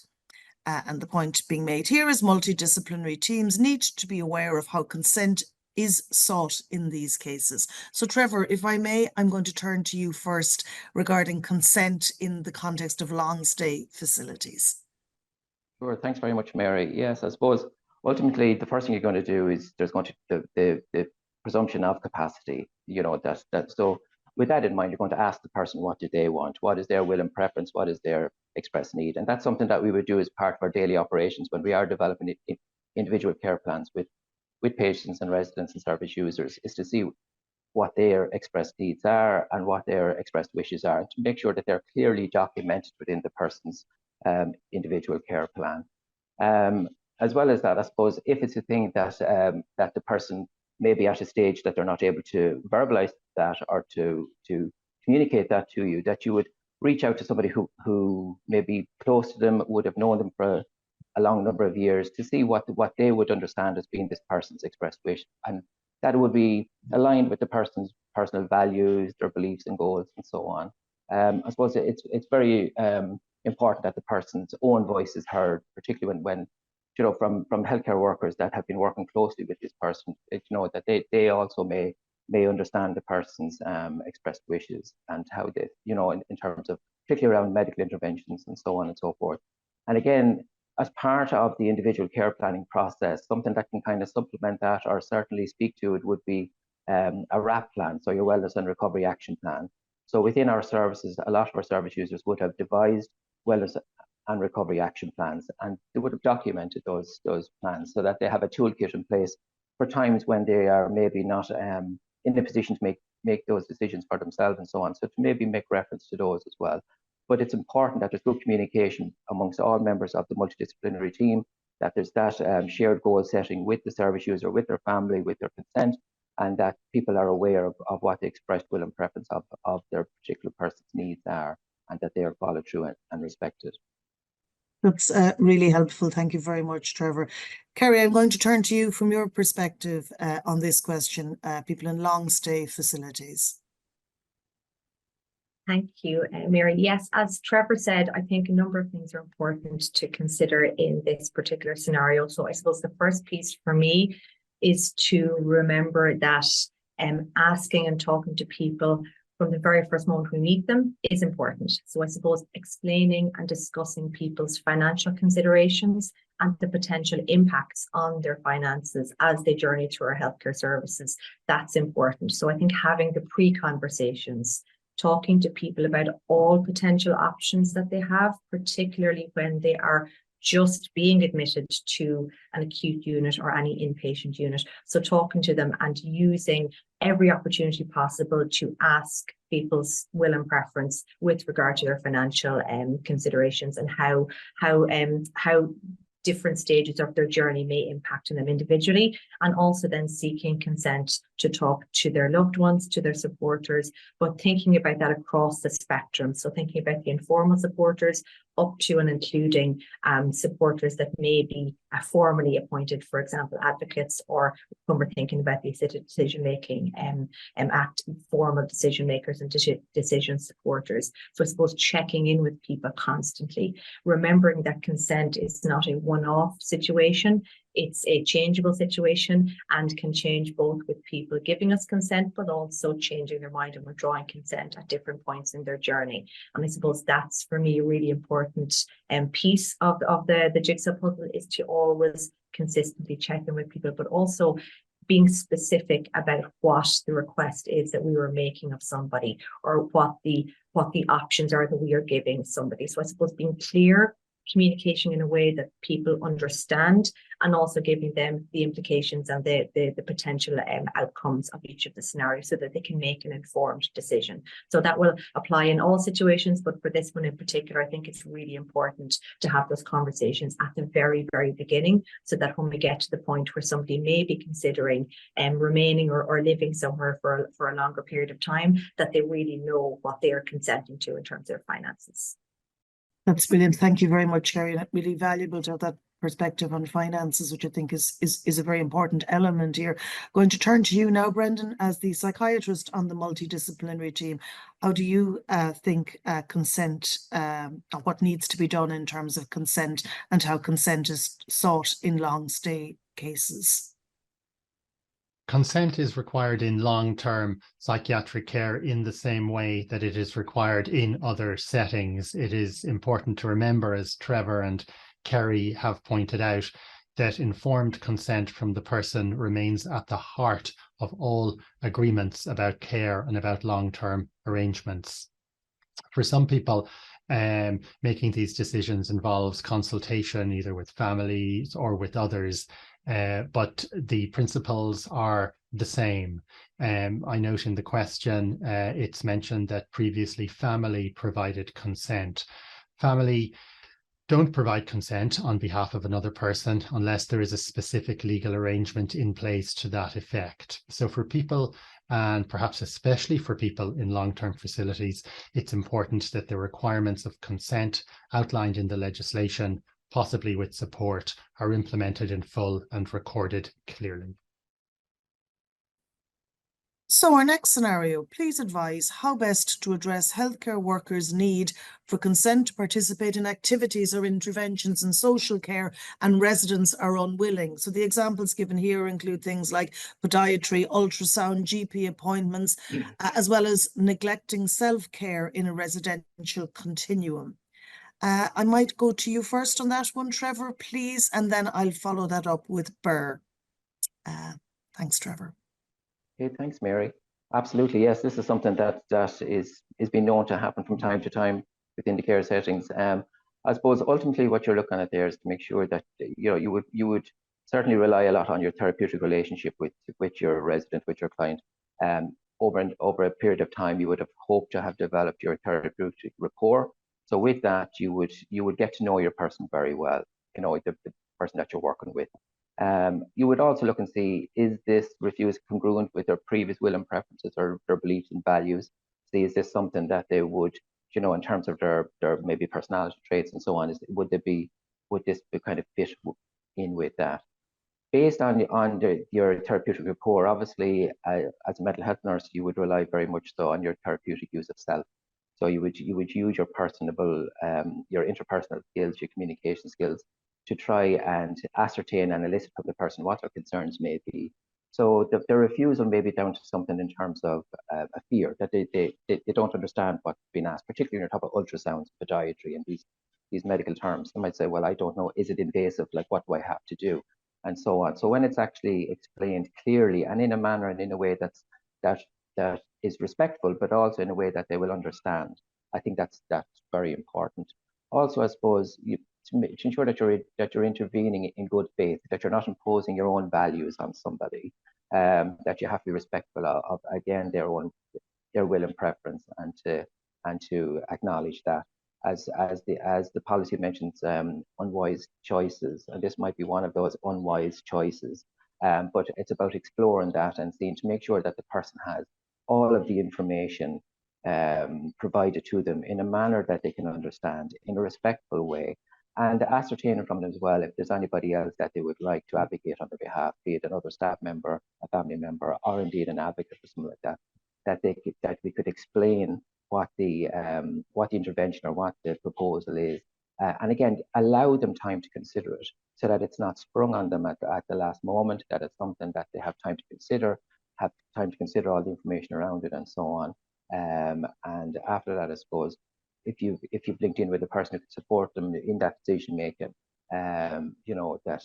And the point being made here is multidisciplinary teams need to be aware of how consent is sought in these cases. So Trevor, if I may, I'm going to turn to you first regarding consent in the context of long stay facilities. Sure, thanks very much, Mary. Yes, I suppose ultimately the first thing you're going to do is there's going to the presumption of capacity, you know, that so with that in mind, you're going to ask the person, what do they want? What is their will and preference? What is their express need? And that's something that we would do as part of our daily operations when we are developing individual care plans with patients and residents and service users, is to see what their expressed needs are and what their expressed wishes are, and to make sure that they're clearly documented within the person's individual care plan. As well as that, I suppose, if it's a thing that that the person may be at a stage that they're not able to verbalize that or to communicate that to you, that you would reach out to somebody who may be close to them, would have known them for a long number of years, to see what they would understand as being this person's expressed wish, and that would be aligned with the person's personal values, their beliefs and goals, and so on. I suppose it's very important that the person's own voice is heard, particularly when you know, from healthcare workers that have been working closely with this person, you know, that they also may understand the person's expressed wishes and how they, you know, in terms of particularly around medical interventions and so on and so forth. And again, as part of the individual care planning process, something that can kind of supplement that or certainly speak to it would be a RAP plan, so your Wellness and Recovery Action Plan. So within our services, a lot of our service users would have devised wellness and recovery action plans, and they would have documented those plans so that they have a toolkit in place for times when they are maybe not in a position to make those decisions for themselves and so on. So to maybe make reference to those as well. But it's important that there's good communication amongst all members of the multidisciplinary team, that there's that shared goal setting with the service user, with their family, with their consent, and that people are aware of what the expressed will and preference of their particular person's needs are, and that they are followed through and respected. That's really helpful. Thank you very much, Trevor. Kerry, I'm going to turn to you from your perspective on this question, people in long stay facilities. Thank you, Mary. Yes, as Trevor said, I think a number of things are important to consider in this particular scenario. So I suppose the first piece for me is to remember that asking and talking to people from the very first moment we meet them is important. So I suppose explaining and discussing people's financial considerations and the potential impacts on their finances as they journey through our healthcare services, that's important. So I think having the pre-conversations, talking to people about all potential options that they have, particularly when they are just being admitted to an acute unit or any inpatient unit. So talking to them and using every opportunity possible to ask people's will and preference with regard to their financial considerations and how different stages of their journey may impact on them individually, and also then seeking consent to talk to their loved ones, to their supporters, but thinking about that across the spectrum. So thinking about the informal supporters up to and including supporters that may be formally appointed, for example, advocates, or when we're thinking about the assisted decision-making act, formal decision makers and decision supporters. So I suppose checking in with people constantly, remembering that consent is not a one-off situation. It's a changeable situation and can change both with people giving us consent, but also changing their mind and withdrawing consent at different points in their journey. And I suppose that's, for me, a really important piece of the jigsaw puzzle, is to always consistently check in with people, but also being specific about what the request is that we were making of somebody, or what the options are that we are giving somebody. So I suppose being clear communicating in a way that people understand, and also giving them the implications and the potential outcomes of each of the scenarios so that they can make an informed decision. So that will apply in all situations, but for this one in particular, I think it's really important to have those conversations at the very, very beginning, so that when we get to the point where somebody may be considering remaining or living somewhere for a longer period of time, that they really know what they are consenting to in terms of their finances. That's brilliant. Thank you very much, Kerry. Really valuable to have that perspective on finances, which I think is a very important element here. Going to turn to you now, Brendan, as the psychiatrist on the multidisciplinary team. How do you think consent, what needs to be done in terms of consent, and how consent is sought in long stay cases? Consent is required in long-term psychiatric care in the same way that it is required in other settings. It is important to remember, as Trevor and Kerry have pointed out, that informed consent from the person remains at the heart of all agreements about care and about long-term arrangements. For some people, making these decisions involves consultation either with families or with others, but the principles are the same. I note in the question, it's mentioned that previously family provided consent. Family don't provide consent on behalf of another person unless there is a specific legal arrangement in place to that effect. So for people, and perhaps especially for people in long-term facilities, it's important that the requirements of consent outlined in the legislation, possibly with support, are implemented in full and recorded clearly. So our next scenario, please advise how best to address healthcare workers' need for consent to participate in activities or interventions in social care and residents are unwilling. So the examples given here include things like podiatry, ultrasound, GP appointments, as well as neglecting self-care in a residential continuum. I might go to you first on that one, Trevor, please, and then I'll follow that up with Burr. Thanks, Trevor. Okay, thanks, Mary. Absolutely, yes. This is something that is being known to happen from time to time within the care settings. I suppose ultimately what you're looking at there is to make sure that you would certainly rely a lot on your therapeutic relationship with your resident, with your client. Over a period of time, you would have hoped to have developed your therapeutic rapport. So with that, you would get to know your person very well. You know, the person that you're working with. You would also look and see, is this refuse congruent with their previous will and preferences or their beliefs and values? See, is this something that they would, you know, in terms of their maybe personality traits and so on, would this be kind of fit in with that? Based on your therapeutic rapport, obviously, as a mental health nurse, you would rely very much so on your therapeutic use of self. So you would use your personable, your interpersonal skills, your communication skills, to try and ascertain and elicit from the person what their concerns may be. So the refusal may be down to something in terms of a fear that they don't understand what's been asked, particularly when you're talking about ultrasounds, podiatry, and these medical terms. They might say, well, I don't know, is it invasive? Like, what do I have to do? And so on. So when it's actually explained clearly and in a manner and in a way that is respectful, but also in a way that they will understand, I think that's very important. Also, I suppose to ensure that you're intervening in good faith, that you're not imposing your own values on somebody, that you have to be respectful of again their will and preference, and to acknowledge that as the policy mentions, unwise choices, and this might be one of those unwise choices, but it's about exploring that and seeing to make sure that the person has all of the information provided to them in a manner that they can understand in a respectful way, and ascertaining from them as well if there's anybody else that they would like to advocate on their behalf, be it another staff member, a family member, or indeed an advocate or something like that, that we could explain what the intervention or what the proposal is, and again allow them time to consider it, so that it's not sprung on them at the last moment, that it's something that they have time to consider, all the information around it and so on. And after that, I suppose, if you've linked in with a person who can support them in that decision making, you know, that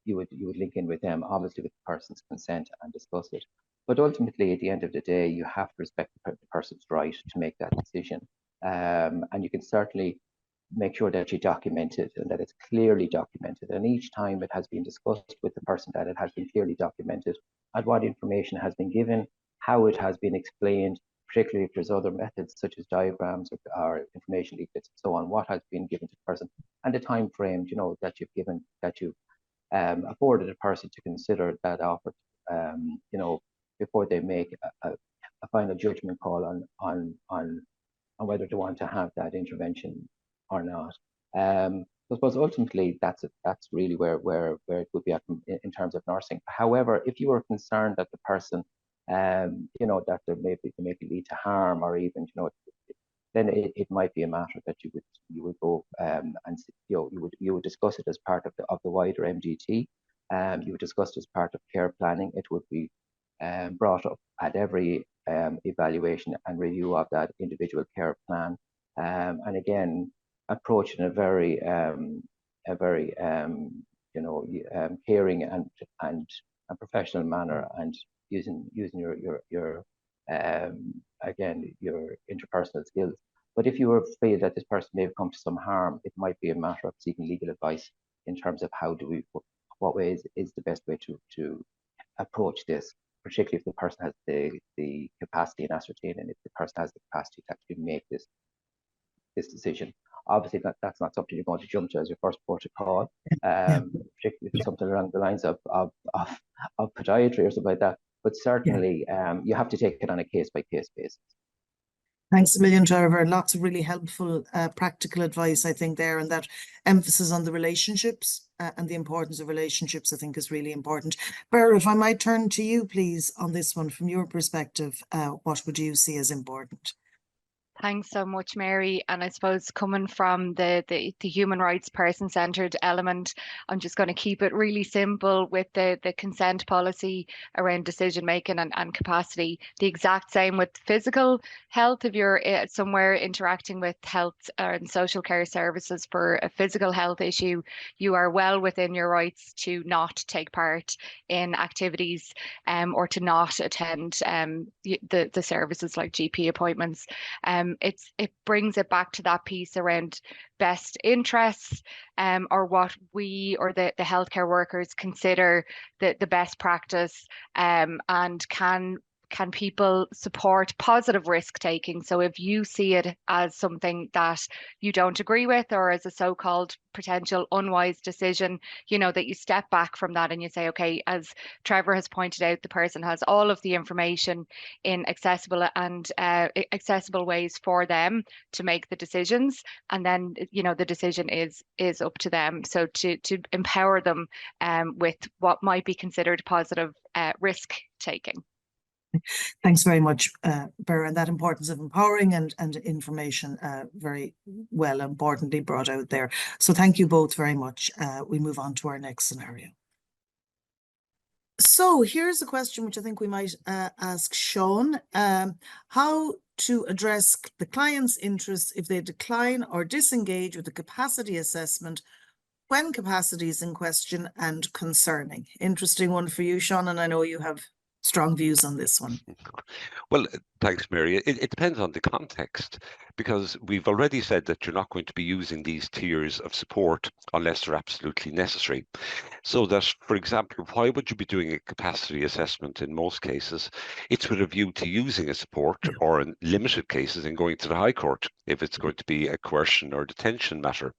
you would link in with them, obviously with the person's consent, and discuss it. But ultimately, at the end of the day, you have to respect the person's right to make that decision. And you can certainly make sure that you document it and that it's clearly documented. And each time it has been discussed with the person that it has been clearly documented and what information has been given, how it has been explained, particularly if there's other methods such as diagrams or information leaflets and so on, what has been given to the person and the time frame, you know, that you've given, that you've afforded a person to consider that offer, you know, before they make a final judgment call on whether they want to have that intervention or not. I suppose ultimately that's really where it would be at in terms of nursing. However, if you were concerned that the person, you know, that there may lead to harm, or even, you know, then it might be a matter that you would go and, you know, you would discuss it as part of the wider MDT. You would discuss it as part of care planning. It would be brought up at every evaluation and review of that individual care plan. And again, approach in a very you know, caring and professional manner, and using your again, your interpersonal skills. But if you were afraid that this person may have come to some harm, it might be a matter of seeking legal advice in terms of what way is the best way to approach this, particularly if the person has the capacity and ascertain, and if the person has the capacity to actually make this decision. Obviously, that's not something you're going to jump to as your first port of call, particularly if it's something along the lines of podiatry or something like that. But certainly, you have to take it on a case-by-case basis. Thanks a million, Trevor. Lots of really helpful practical advice, I think, there, and that emphasis on the relationships and the importance of relationships, I think, is really important. Bear, if I might turn to you, please, on this one, from your perspective, what would you see as important? Thanks so much, Mary. And I suppose coming from the human rights person-centred element, I'm just going to keep it really simple with the consent policy around decision making and capacity. The exact same with physical health. If you're somewhere interacting with health and social care services for a physical health issue, you are well within your rights to not take part in activities or to not attend the services like GP appointments. It brings it back to that piece around best interests, or what we or the healthcare workers consider the best practice, and can people support positive risk taking? So if you see it as something that you don't agree with, or as a so-called potential unwise decision, you know, that you step back from that and you say, okay, as Trevor has pointed out, the person has all of the information in accessible ways for them to make the decisions, and then, you know, the decision is up to them. So to empower them with what might be considered positive risk taking. Thanks very much, Bear, and that importance of empowering and information very well, importantly brought out there. So thank you both very much. We move on to our next scenario. So here's a question which I think we might ask Sean. How to address the client's interests if they decline or disengage with the capacity assessment when capacity is in question and concerning? Interesting one for you, Sean, and I know you have strong views on this one. Well, thanks, Mary. It depends on the context, because we've already said that you're not going to be using these tiers of support unless they're absolutely necessary. So that, for example, why would you be doing a capacity assessment in most cases? It's with a view to using a support, or in limited cases in going to the High Court if it's going to be a coercion or detention matter.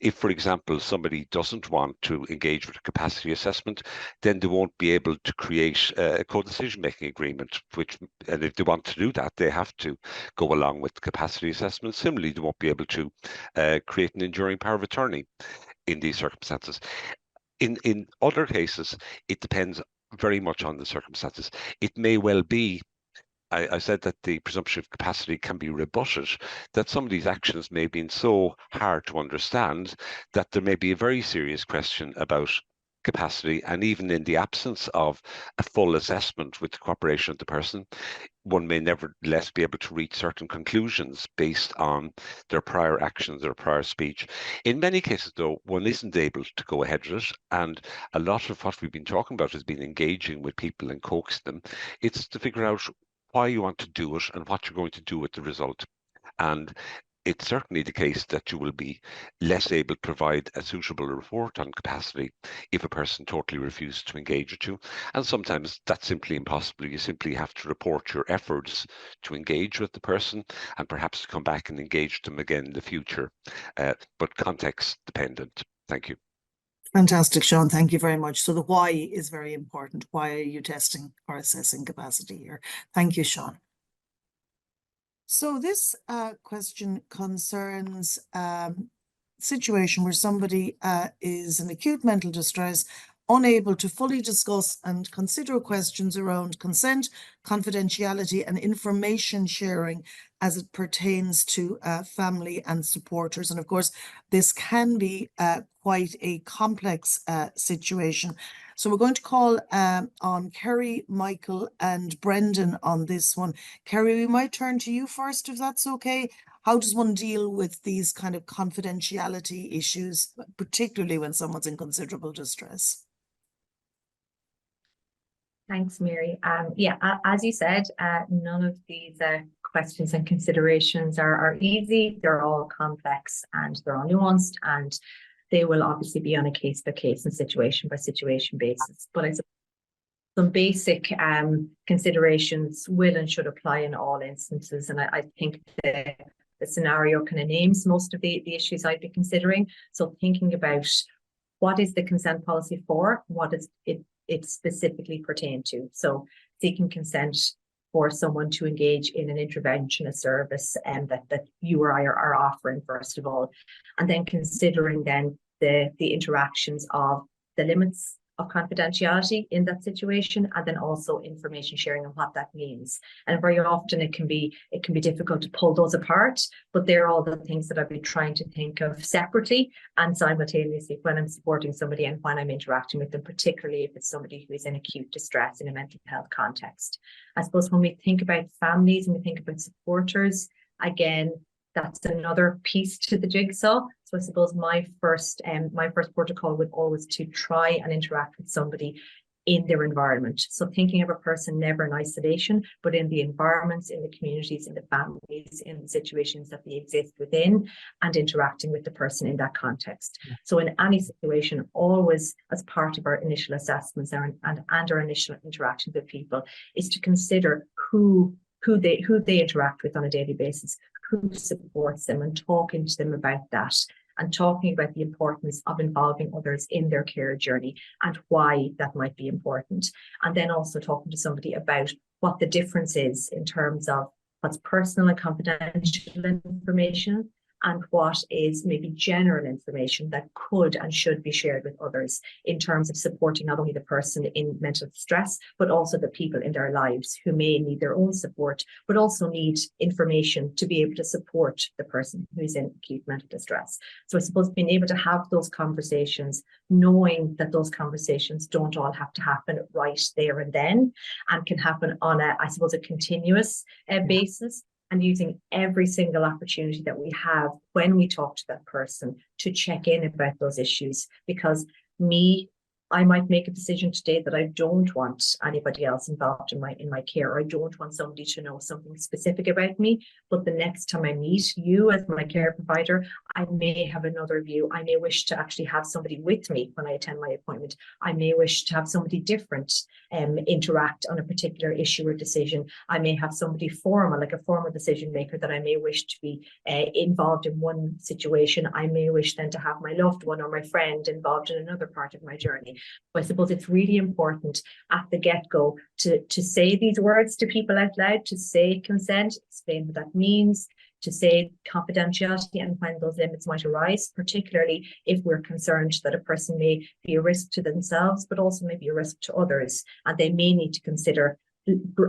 If, for example, somebody doesn't want to engage with a capacity assessment, then they won't be able to create a co-decision-making agreement, and if they want to do that, they have to go along with the capacity assessment. Similarly, they won't be able to create an enduring power of attorney in these circumstances. In other cases, it depends very much on the circumstances. It may well be, I said that the presumption of capacity can be rebutted, that some of these actions may have been so hard to understand that there may be a very serious question about capacity, and even in the absence of a full assessment with the cooperation of the person, one may nevertheless be able to reach certain conclusions based on their prior actions or prior speech. In many cases, though, one isn't able to go ahead with it, and a lot of what we've been talking about has been engaging with people and coaxing them. It's to figure out why you want to do it and what you're going to do with the result. And it's certainly the case that you will be less able to provide a suitable report on capacity if a person totally refuses to engage with you. And sometimes that's simply impossible. You simply have to report your efforts to engage with the person and perhaps come back and engage them again in the future, but context dependent. Thank you. Fantastic, Sean. Thank you very much. So the why is very important. Why are you testing or assessing capacity here? Thank you, Sean. So this question concerns situation where somebody is in acute mental distress, unable to fully discuss and consider questions around consent, confidentiality and information sharing as it pertains to family and supporters. And of course, this can be quite a complex situation. So we're going to call on Kerry, Michael and Brendan on this one. Kerry, we might turn to you first, if that's okay. How does one deal with these kind of confidentiality issues, particularly when someone's in considerable distress? Thanks, Mary. Yeah, as you said, none of these questions and considerations are easy. They're all complex and they're all nuanced, and they will obviously be on a case-by-case and situation-by-situation basis. But I suppose some basic considerations will and should apply in all instances. And I think the scenario kind of names most of the issues I'd be considering. So thinking about what is the consent policy for, what is it specifically pertain to. So seeking consent for someone to engage in an intervention, a service that you or I are offering, first of all, and then considering then the interactions of the limits of confidentiality in that situation, and then also information sharing and what that means. And very often it can be difficult to pull those apart, but they're all the things that I've been trying to think of separately and simultaneously when I'm supporting somebody and when I'm interacting with them, particularly if it's somebody who is in acute distress in a mental health context. I suppose when we think about families and we think about supporters, again, that's another piece to the jigsaw. So I suppose my first protocol would always to try and interact with somebody in their environment. So thinking of a person never in isolation, but in the environments, in the communities, in the families, in the situations that they exist within, and interacting with the person in that context. So in any situation, always as part of our initial assessments and our initial interactions with people, is to consider who they interact with on a daily basis, who supports them, and talking to them about that, and talking about the importance of involving others in their care journey and why that might be important. And then also talking to somebody about what the difference is in terms of what's personal and confidential information and what is maybe general information that could and should be shared with others in terms of supporting not only the person in mental distress, but also the people in their lives who may need their own support, but also need information to be able to support the person who's in acute mental distress. So I suppose being able to have those conversations, knowing that those conversations don't all have to happen right there and then, and can happen on a continuous basis, and using every single opportunity that we have when we talk to that person to check in about those issues. Because I might make a decision today that I don't want anybody else involved in my care, or I don't want somebody to know something specific about me. But the next time I meet you as my care provider, I may have another view. I may wish to actually have somebody with me when I attend my appointment. I may wish to have somebody different interact on a particular issue or decision. I may have somebody formal, like a formal decision maker, that I may wish to be involved in one situation. I may wish then to have my loved one or my friend involved in another part of my journey. I suppose it's really important at the get-go to say these words to people out loud, to say consent, explain what that means, to say confidentiality and when those limits might arise, particularly if we're concerned that a person may be a risk to themselves, but also may be a risk to others, and they may need to consider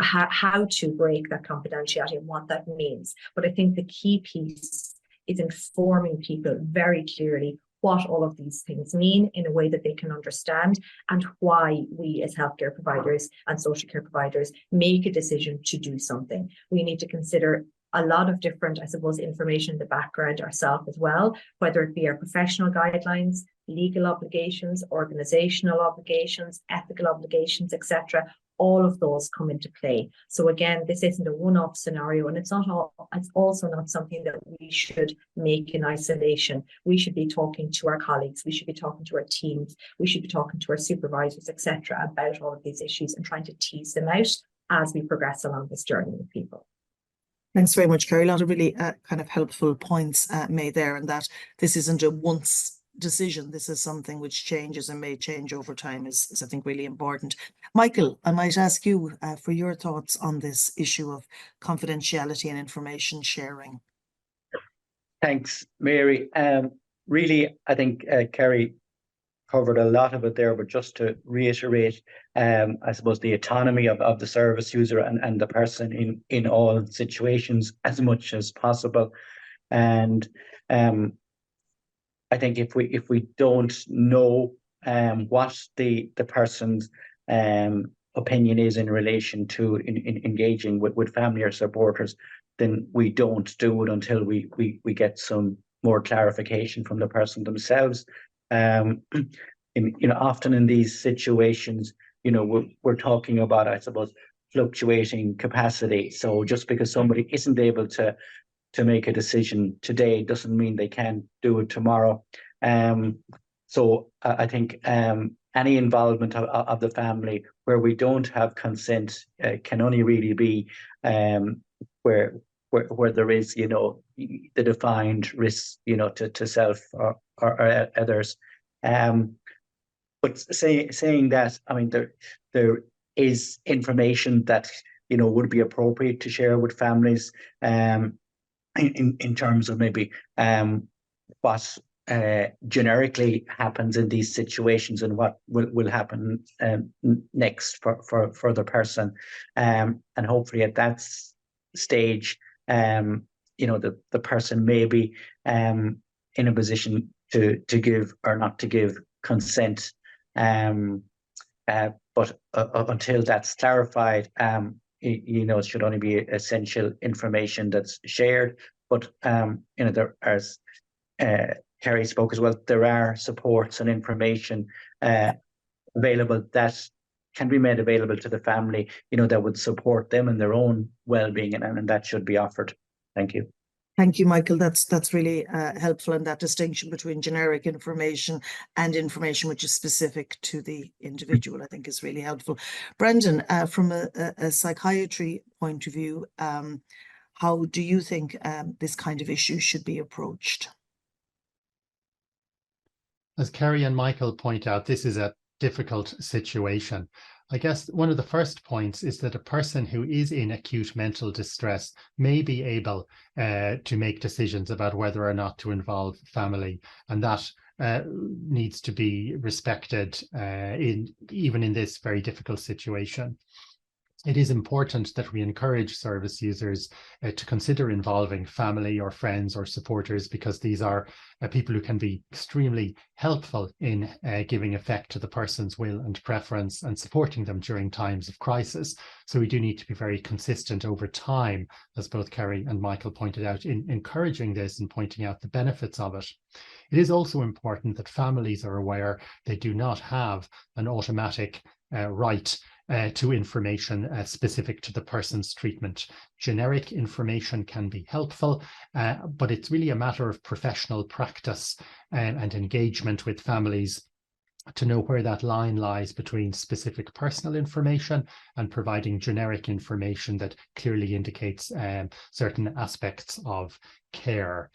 how to break that confidentiality and what that means. But I think the key piece is informing people very clearly what all of these things mean in a way that they can understand, and why we as healthcare providers and social care providers make a decision to do something. We need to consider a lot of different, I suppose, information in the background ourselves as well, whether it be our professional guidelines, legal obligations, organizational obligations, ethical obligations, etc. all of those come into play. So again, this isn't a one-off scenario, and it's also not something that we should make in isolation. We should be talking to our colleagues, we should be talking to our teams, we should be talking to our supervisors, etc., about all of these issues and trying to tease them out as we progress along this journey with people. Thanks very much, Kerry. A lot of really kind of helpful points made there, and that this isn't a once decision. This is something which changes and may change over time is I think really important. Michael, I might ask you for your thoughts on this issue of confidentiality and information sharing. Thanks, Mary. Really, I think Kerry covered a lot of it there, but just to reiterate, I suppose the autonomy of the service user and the person in all situations as much as possible. And I think if we don't know what the person's opinion is in relation to engaging with family or supporters, then we don't do it until we get some more clarification from the person themselves. Often in these situations, we're talking about, I suppose, fluctuating capacity. So just because somebody isn't able to make a decision today doesn't mean they can't do it tomorrow. So I think any involvement of the family where we don't have consent can only really be where there is, the defined risk, to self or others. But saying that, I mean, there is information that would be appropriate to share with families. In terms of maybe what generically happens in these situations and what will happen next for the person, and hopefully at that stage, the person may be in a position to give or not to give consent. But until that's clarified, it should only be essential information that's shared. But there, as Kerry spoke as well, there are supports and information available that can be made available to the family, that would support them in their own well-being, and that should be offered. Thank you. Thank you, Michael. That's really helpful, and that distinction between generic information and information which is specific to the individual, I think, is really helpful. Brendan, from a psychiatry point of view, how do you think this kind of issue should be approached? As Kerry and Michael point out, this is a difficult situation. I guess one of the first points is that a person who is in acute mental distress may be able to make decisions about whether or not to involve family, and that needs to be respected even in this very difficult situation. It is important that we encourage service users to consider involving family or friends or supporters, because these are people who can be extremely helpful in giving effect to the person's will and preference and supporting them during times of crisis. So we do need to be very consistent over time, as both Kerry and Michael pointed out, in encouraging this and pointing out the benefits of it. It is also important that families are aware they do not have an automatic right to information specific to the person's treatment. Generic information can be helpful, but it's really a matter of professional practice and engagement with families to know where that line lies between specific personal information and providing generic information that clearly indicates certain aspects of care.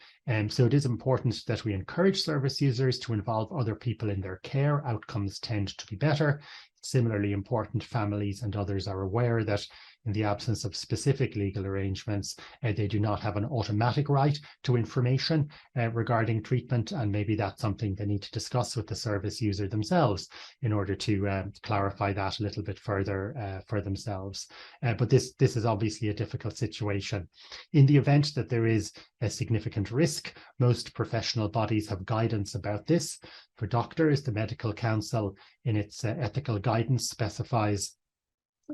So it is important that we encourage service users to involve other people in their care. Outcomes tend to be better. Similarly important, families and others are aware that in the absence of specific legal arrangements, they do not have an automatic right to information regarding treatment, and maybe that's something they need to discuss with the service user themselves in order to clarify that a little bit further for themselves. But this is obviously a difficult situation. In the event that there is a significant risk, most professional bodies have guidance about this. For doctors, the Medical Council, in its ethical guidance, specifies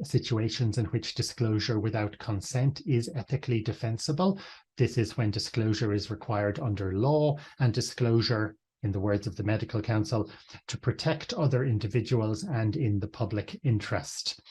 situations in which disclosure without consent is ethically defensible. This is when disclosure is required under law and disclosure in the words of the Medical Council, to protect other individuals and in the public interest.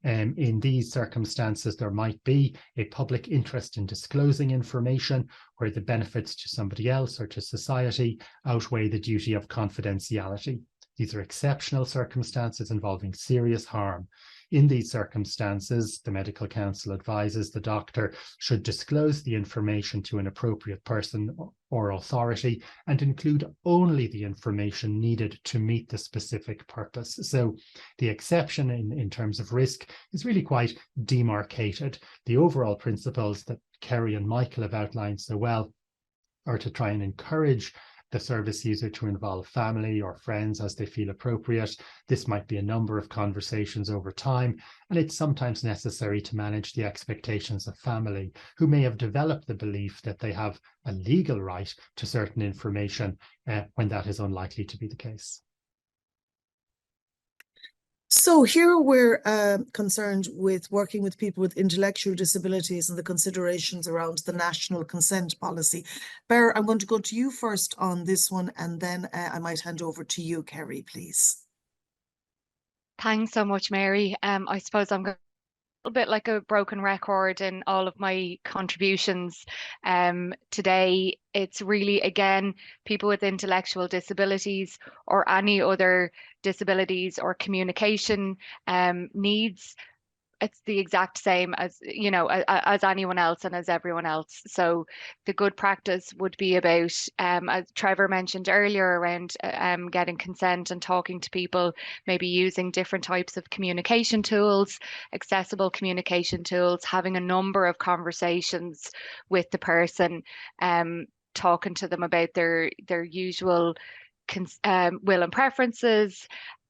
In these circumstances, there might be a public interest in disclosing information where the benefits to somebody else or to society outweigh the duty of confidentiality. These are exceptional circumstances involving serious harm. In these circumstances, the Medical Council advises the doctor should disclose the information to an appropriate person or authority and include only the information needed to meet the specific purpose. So the exception in terms of risk is really quite demarcated. The overall principles that Kerry and Michael have outlined so well are to try and encourage the service user to involve family or friends as they feel appropriate. This might be a number of conversations over time, and it's sometimes necessary to manage the expectations of family who may have developed the belief that they have a legal right to certain information when that is unlikely to be the case. So here we're concerned with working with people with intellectual disabilities and the considerations around the National Consent Policy. Bear, I'm going to go to you first on this one, and then I might hand over to you, Kerry, please. Thanks so much, Mary. I suppose I'm going a bit like a broken record in all of my contributions today. It's really, again, people with intellectual disabilities or any other disabilities or communication needs. It's the exact same as, you know, as anyone else and as everyone else. So the good practice would be about, as Trevor mentioned earlier, around getting consent and talking to people, maybe using different types of communication tools, accessible communication tools, having a number of conversations with the person, talking to them about their usual will and preferences,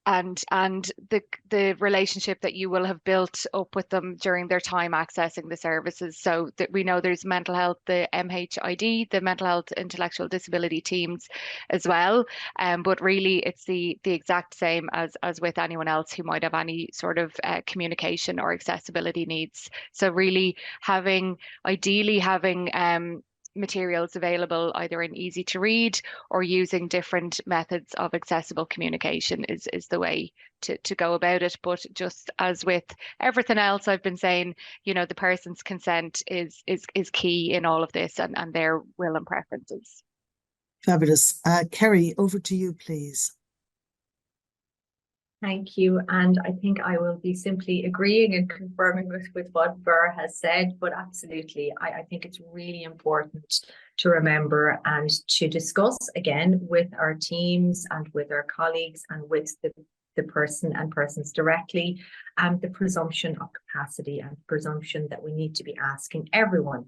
and the relationship that you will have built up with them during their time accessing the services. So that we know there's mental health, the MHID, the mental health intellectual disability teams as well. But really it's the exact same as with anyone else who might have any sort of communication or accessibility needs. So really ideally having materials available either in easy to read or using different methods of accessible communication is the way to go about it. But just as with everything else I've been saying, you know, the person's consent is key in all of this, and their will and preferences. Fabulous. Kerry, over to you, please. Thank you. And I think I will be simply agreeing and confirming with what Burr has said, but absolutely, I think it's really important to remember and to discuss again with our teams and with our colleagues and with the person and persons directly, the presumption of capacity and presumption that we need to be asking everyone,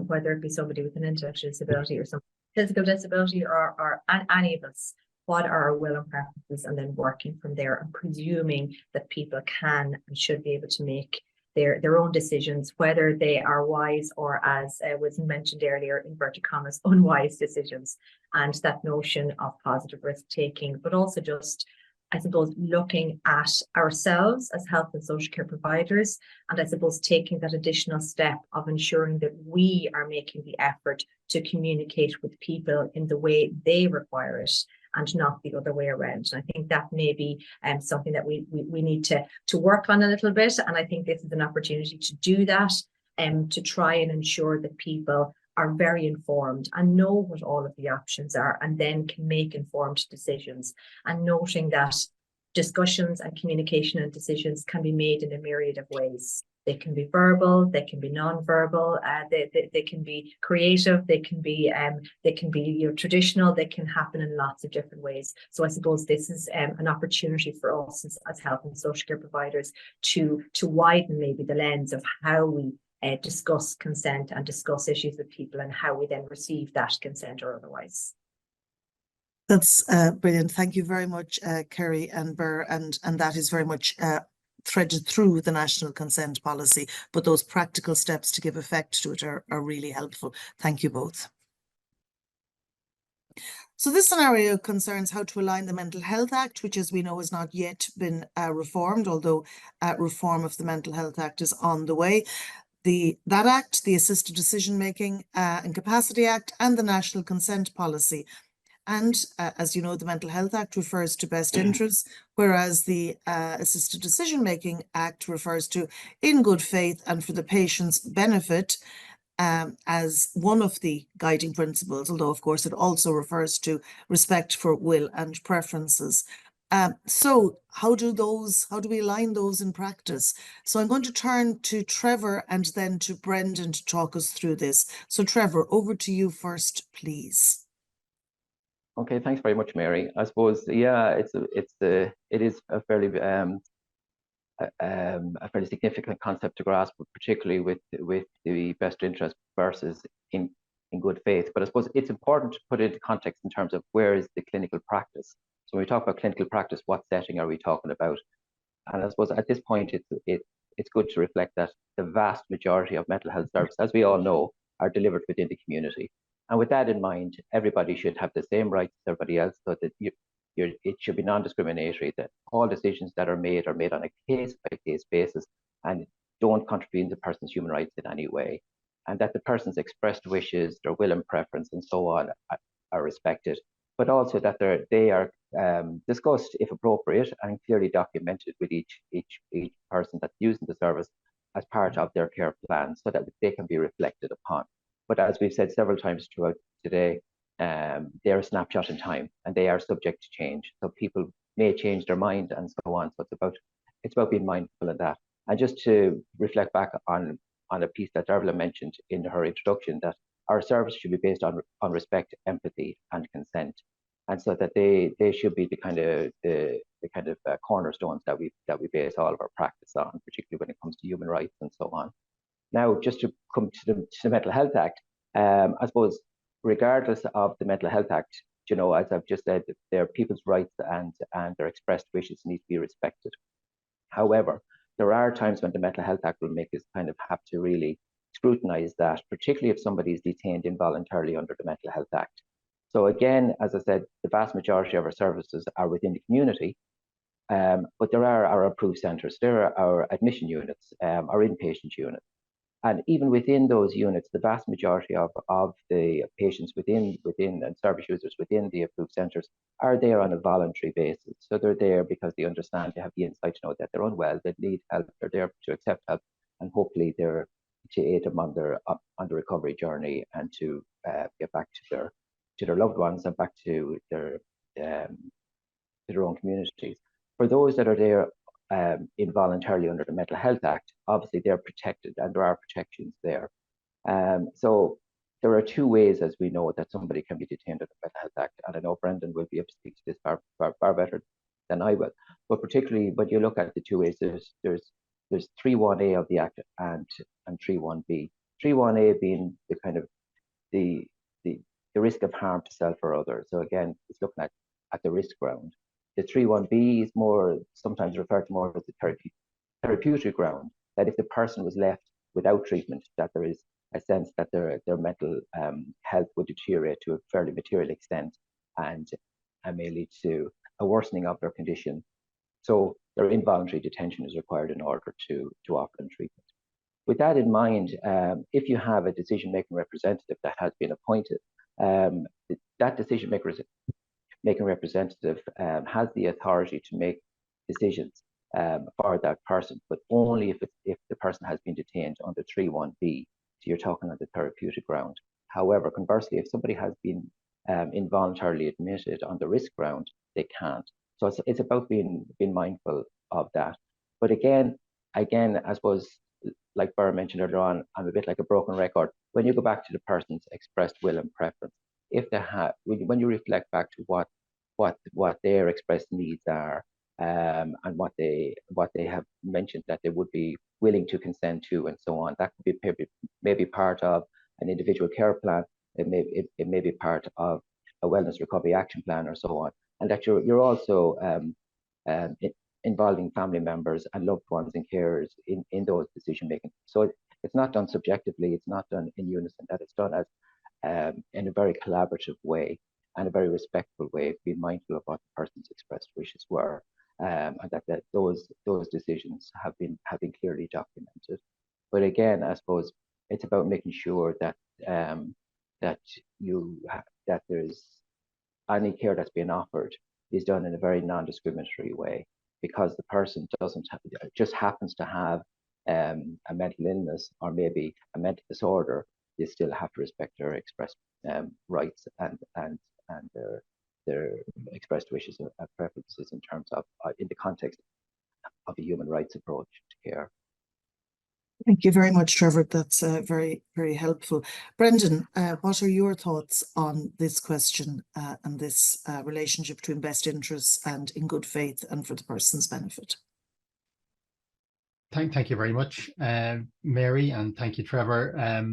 whether it be somebody with an intellectual disability or some physical disability or any of us, what are our will and preferences, and then working from there and presuming that people can and should be able to make their own decisions, whether they are wise or, as was mentioned earlier, inverted commas, unwise decisions, and that notion of positive risk taking, but also just, I suppose, looking at ourselves as health and social care providers, and I suppose taking that additional step of ensuring that we are making the effort to communicate with people in the way they require it, and not the other way around. And I think that may be something that we need to work on a little bit. And I think this is an opportunity to do that, to try and ensure that people are very informed and know what all of the options are, and then can make informed decisions. And noting that discussions and communication and decisions can be made in a myriad of ways. They can be verbal, they can be non-verbal, they can be creative, they can be traditional, they can happen in lots of different ways. So I suppose this is an opportunity for us as health and social care providers to widen maybe the lens of how we discuss consent and discuss issues with people, and how we then receive that consent or otherwise. That's brilliant. Thank you very much, Kerry and Burr, and that is very much threaded through the National Consent Policy, but those practical steps to give effect to it are really helpful. Thank you both. So this scenario concerns how to align the Mental Health Act, which, as we know, has not yet been reformed, although reform of the Mental Health Act is on the way. That Act, the Assisted Decision Making and Capacity Act, and the National Consent Policy. And as you know, the Mental Health Act refers to best interests, whereas the Assisted Decision Making Act refers to in good faith and for the patient's benefit, as one of the guiding principles, although of course it also refers to respect for will and preferences. So how do we align those in practice? So I'm going to turn to Trevor and then to Brendan to talk us through this. So Trevor, over to you first, please. Okay, thanks very much, Mary. I suppose, yeah, it is a fairly significant concept to grasp, particularly with the best interest versus in good faith. But I suppose it's important to put it into context in terms of where is the clinical practice. So when we talk about clinical practice, what setting are we talking about? And I suppose at this point, it's good to reflect that the vast majority of mental health services, as we all know, are delivered within the community. And with that in mind, everybody should have the same rights as everybody else, so that it should be non-discriminatory, that all decisions that are made on a case-by-case basis and don't contravene the person's human rights in any way, and that the person's expressed wishes, their will and preference, and so on are respected, but also that they are discussed, if appropriate, and clearly documented with each person that's using the service as part of their care plan, so that they can be reflected upon. But as we've said several times throughout today, they're a snapshot in time and they are subject to change. So people may change their mind and so on. So it's about being mindful of that. And just to reflect back on a piece that Darla mentioned in her introduction, that our service should be based on respect, empathy, and consent, and so that they should be the kind of cornerstones that we base all of our practice on, particularly when it comes to human rights and so on. Now, just to come to the Mental Health Act, I suppose, regardless of the Mental Health Act, you know, as I've just said, their people's rights and their expressed wishes need to be respected. However, there are times when the Mental Health Act will make us kind of have to really scrutinize that, particularly if somebody is detained involuntarily under the Mental Health Act. So again, as I said, the vast majority of our services are within the community, but there are our approved centres, there are our admission units, our inpatient units. And even within those units, the vast majority of the patients within and service users within the approved centres are there on a voluntary basis. So they're there because they understand, they have the insight to know that they're unwell, they need help, they're there to accept help, and hopefully they're to aid them on the recovery journey and to get back to their loved ones and back to their own communities. For those that are there involuntarily under the Mental Health Act, obviously they're protected and there are protections there. So there are two ways, as we know, that somebody can be detained under the Mental Health Act, and I know Brendan will be able to speak to this far better than I will. But particularly when you look at the two ways, there's 3.1a of the Act and 3.1b. 3.1a being the kind of the risk of harm to self or others. So again, it's looking at the risk ground. The 3.1b is more sometimes referred to more as the therapeutic ground, that if the person was left without treatment, that there is a sense that their mental health would deteriorate to a fairly material extent and may lead to a worsening of their condition. So their involuntary detention is required in order to offer them treatment. With that in mind, if you have a decision-making representative that has been appointed, that decision-making representative has the authority to make decisions for that person, but only if the person has been detained under 3.1b. So you're talking on the therapeutic ground. However, conversely, if somebody has been involuntarily admitted on the risk ground, they can't. So it's about being mindful of that. But again, I suppose, like Barra mentioned earlier on, I'm a bit like a broken record. When you go back to the person's expressed will and preference, if they have, when you reflect back to what their expressed needs are, and what they have mentioned that they would be willing to consent to, and so on, that could be maybe part of an individual care plan. It may be part of a wellness recovery action plan, or so on, and that you're also involving family members and loved ones and carers in those decision making. So it's not done subjectively, it's not done in unison, that it's done as in a very collaborative way and a very respectful way, being mindful of what the person's expressed wishes were, and that those decisions have been clearly documented. But again, I suppose it's about making sure that that there's any care that's being offered is done in a very non-discriminatory way, because the person just happens to have a mental illness or maybe a mental disorder. You still have to respect their expressed rights and their expressed wishes and preferences in terms of in the context of a human rights approach to care. Thank you very much, Trevor. That's very, very helpful. Brendan, what are your thoughts on this question and this relationship between best interests and in good faith and for the person's benefit? Thank you very much, Mary, and thank you, Trevor,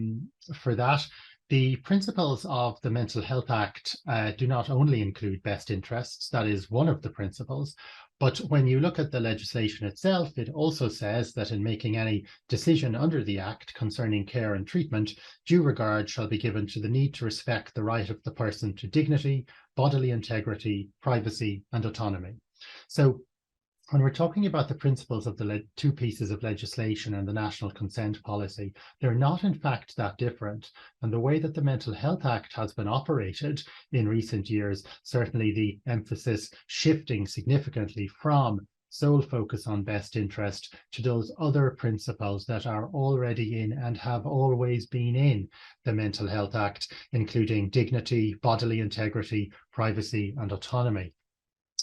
for that. The principles of the Mental Health Act do not only include best interests, that is one of the principles, but when you look at the legislation itself, it also says that in making any decision under the Act concerning care and treatment, due regard shall be given to the need to respect the right of the person to dignity, bodily integrity, privacy, and autonomy. So when we're talking about the principles of the two pieces of legislation and the National Consent Policy, they're not in fact that different. And the way that the Mental Health Act has been operated in recent years, certainly the emphasis shifting significantly from sole focus on best interest to those other principles that are already in and have always been in the Mental Health Act, including dignity, bodily integrity, privacy, and autonomy.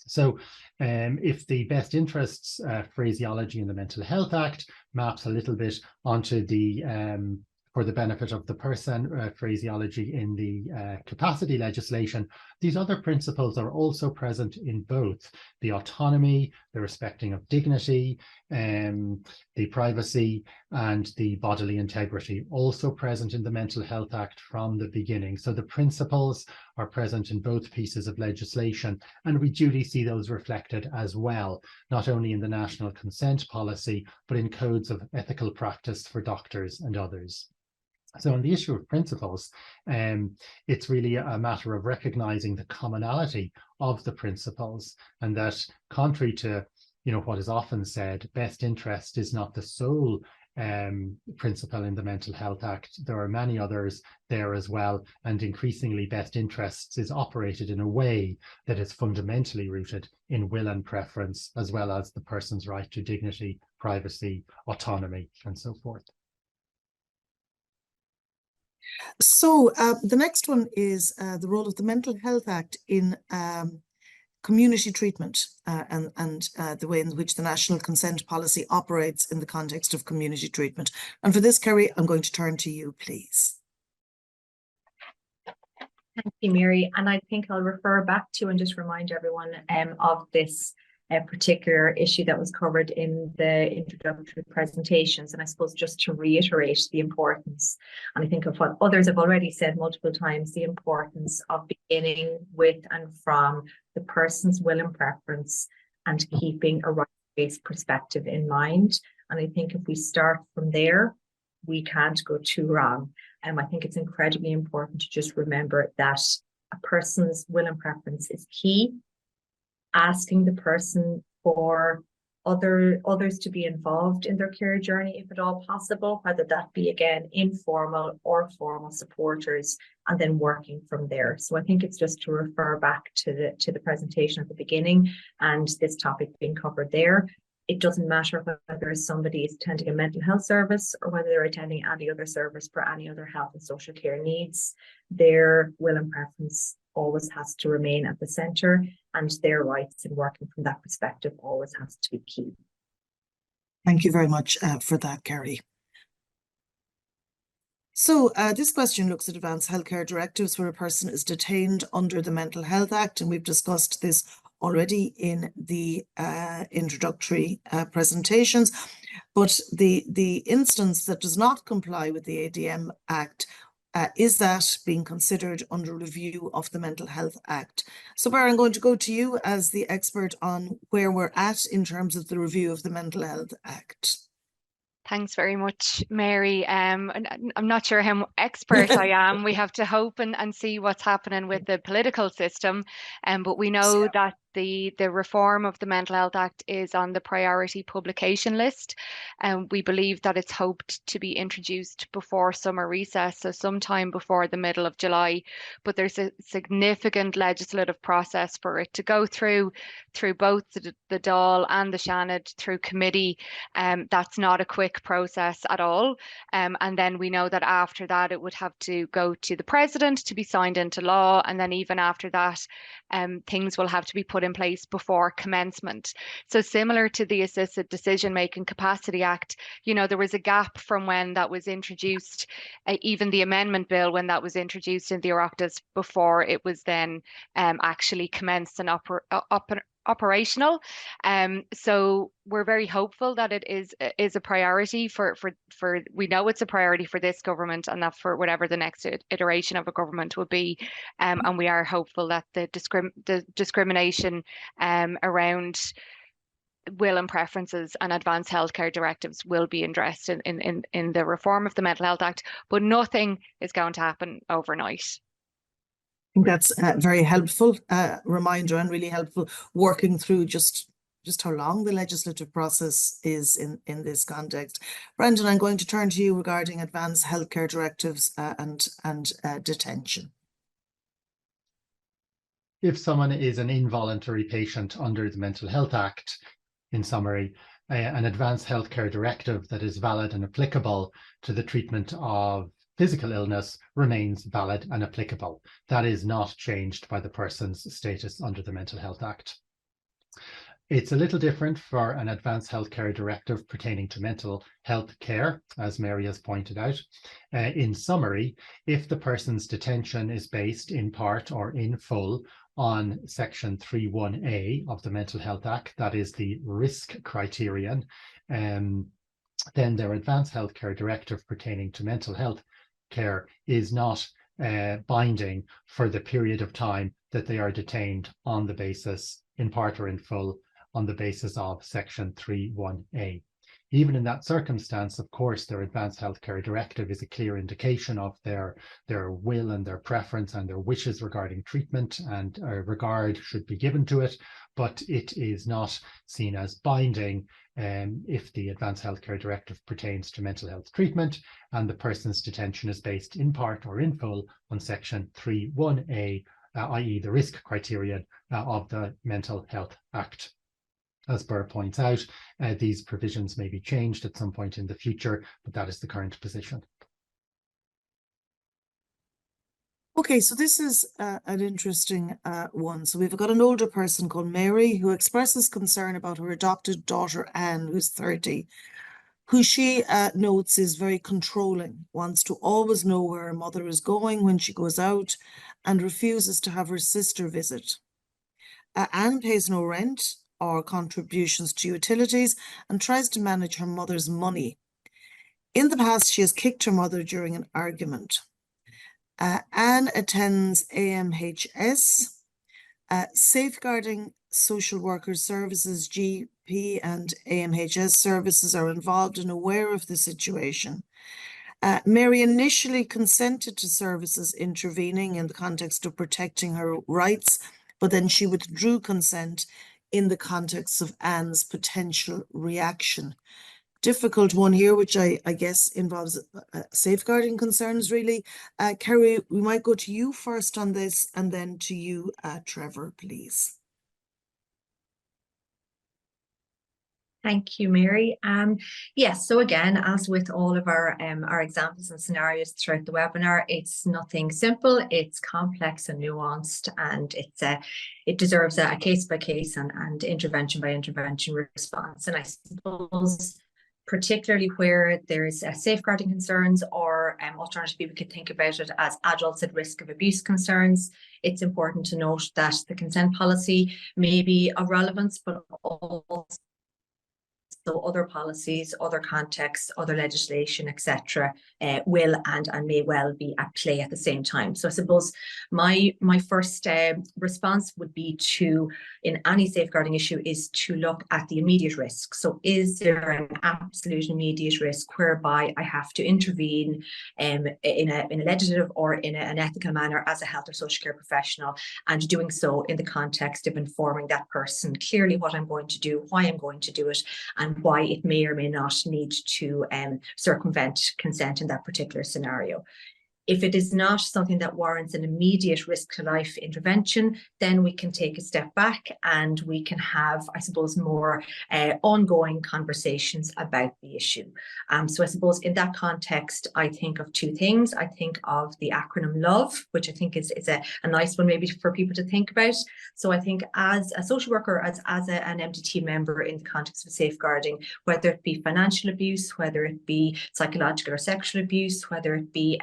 So if the best interests phraseology in the Mental Health Act maps a little bit onto the for the benefit of the person phraseology in the capacity legislation, these other principles are also present in both the autonomy, the respecting of dignity, the privacy, and the bodily integrity, also present in the Mental Health Act from the beginning. So the principles are present in both pieces of legislation, and we duly see those reflected as well, not only in the National Consent Policy, but in codes of ethical practice for doctors and others. So on the issue of principles, it's really a matter of recognizing the commonality of the principles, and that contrary to what is often said, best interest is not the sole principle in the Mental Health Act. There are many others there as well, and increasingly best interests is operated in a way that is fundamentally rooted in will and preference, as well as the person's right to dignity, privacy, autonomy, and so forth. So the next one is the role of the Mental Health Act in community treatment and the way in which the National Consent Policy operates in the context of community treatment. And for this, Kerry, I'm going to turn to you, please. Thank you, Mary. And I think I'll refer back to and just remind everyone of this particular issue that was covered in the introductory presentations. And I suppose just to reiterate the importance, and I think of what others have already said multiple times, the importance of beginning with and from the person's will and preference and keeping a rights-based perspective in mind. And I think if we start from there, we can't go too wrong. And I think it's incredibly important to just remember that a person's will and preference is key. Asking the person for others to be involved in their care journey, if at all possible, whether that be, again, informal or formal supporters, and then working from there. So I think it's just to refer back to the presentation at the beginning and this topic being covered there. It doesn't matter whether somebody is attending a mental health service or whether they're attending any other service for any other health and social care needs. Their will and preference always has to remain at the centre, and their rights in working from that perspective always has to be key. Thank you very much for that, Kerry. So this question looks at advanced healthcare directives where a person is detained under the Mental Health Act, and we've discussed this already in the introductory presentations. But the instance that does not comply with the ADM Act, is that being considered under review of the Mental Health Act? So Barry, I'm going to go to you as the expert on where we're at in terms of the review of the Mental Health Act. Thanks very much, Mary. I'm not sure how expert I am. We have to hope and see what's happening with the political system. But we know that the reform of the Mental Health Act is on the priority publication list, and we believe that it's hoped to be introduced before summer recess, so sometime before the middle of July. But there's a significant legislative process for it to go through both the Dáil and the Seanad, through committee. That's not a quick process at all. And then we know that after that it would have to go to the President to be signed into law, and then even after that things will have to be put in place before commencement. So similar to the Assisted Decision Making Capacity Act, you know, there was a gap from when that was introduced, even the amendment bill, when that was introduced in the Oireachtas, before it was then actually commenced and operational. So we're very hopeful that it is a priority for we know it's a priority for this government, and that for whatever the next iteration of a government will be, and we are hopeful that the discrimination around will and preferences and advanced healthcare directives will be addressed in the reform of the Mental Health Act, but nothing is going to happen overnight. I think that's a very helpful reminder, and really helpful working through just how long the legislative process is in this context. Brendan, I'm going to turn to you regarding advanced healthcare directives and detention. If someone is an involuntary patient under the Mental Health Act, in summary, an advanced healthcare directive that is valid and applicable to the treatment of physical illness remains valid and applicable. That is not changed by the person's status under the Mental Health Act. It's a little different for an advanced healthcare directive pertaining to mental health care, as Mary has pointed out. In summary, if the person's detention is based in part or in full on Section 3.1a of the Mental Health Act, that is the risk criterion, then their advanced healthcare directive pertaining to mental health care is not binding for the period of time that they are detained on the basis, in part or in full, on the basis of Section 3.1a. Even in that circumstance, of course, their advanced healthcare directive is a clear indication of their will and their preference and their wishes regarding treatment, and regard should be given to it, but it is not seen as binding if the advanced healthcare directive pertains to mental health treatment and the person's detention is based in part or in full on Section 3.1a, i.e. the risk criterion of the Mental Health Act. As Burr points out, these provisions may be changed at some point in the future, but that is the current position. Okay, so this is an interesting one. So we've got an older person called Mary who expresses concern about her adopted daughter Anne, who's 30, who she notes is very controlling, wants to always know where her mother is going when she goes out, and refuses to have her sister visit. Anne pays no rent or contributions to utilities and tries to manage her mother's money. In the past, she has kicked her mother during an argument. Anne attends AMHS, Safeguarding Social Workers Services, GP and AMHS services are involved and aware of the situation. Mary initially consented to services intervening in the context of protecting her rights, but then she withdrew consent in the context of Anne's potential reaction. Difficult one here, which I guess involves safeguarding concerns, really. Kerry, we might go to you first on this, and then to you, Trevor, please. Thank you, Mary. Yes, so again, as with all of our examples and scenarios throughout the webinar, it's nothing simple, it's complex and nuanced, and it deserves a case-by-case and intervention-by-intervention response. And I suppose particularly where there's safeguarding concerns, or alternatively we could think about it as adults at risk of abuse concerns, it's important to note that the consent policy may be of relevance, but also So other policies, other contexts, other legislation, etc., will and may well be at play at the same time. So I suppose my first response would be to, in any safeguarding issue, is to look at the immediate risk. So is there an absolute immediate risk whereby I have to intervene in a legislative or in an ethical manner as a health or social care professional, and doing so in the context of informing that person clearly what I'm going to do, why I'm going to do it, and why it may or may not need to circumvent consent in that particular scenario. If it is not something that warrants an immediate risk to life intervention, then we can take a step back and we can have, I suppose, more ongoing conversations about the issue. So I suppose in that context, I think of two things. I think of the acronym LOVE, which I think is a nice one maybe for people to think about. So I think as a social worker, as an MDT member in the context of safeguarding, whether it be financial abuse, whether it be psychological or sexual abuse, whether it be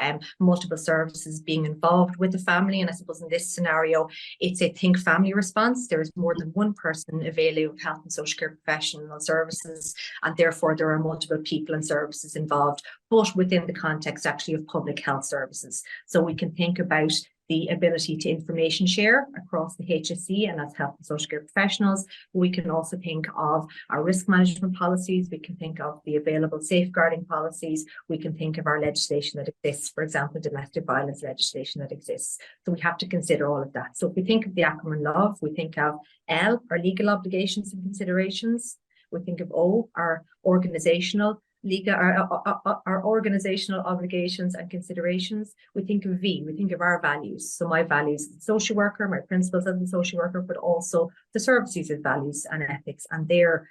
multiple services being involved with the family. And I suppose in this scenario, it's a think family response. There is more than one person availing of health and social care professional services, and therefore there are multiple people and services involved, but within the context actually of public health services. So we can think about the ability to information share across the HSE and as health and social care professionals. We can also think of our risk management policies. We can think of the available safeguarding policies. We can think of our legislation that exists, for example, domestic violence legislation that exists. So we have to consider all of that. So if we think of the acronym LOVE, we think of L, our legal obligations and considerations. We think of O, our organizational our organizational obligations and considerations. We think of V, we think of our values. So my values as a social worker, my principles as a social worker, but also the service users' values and ethics, and their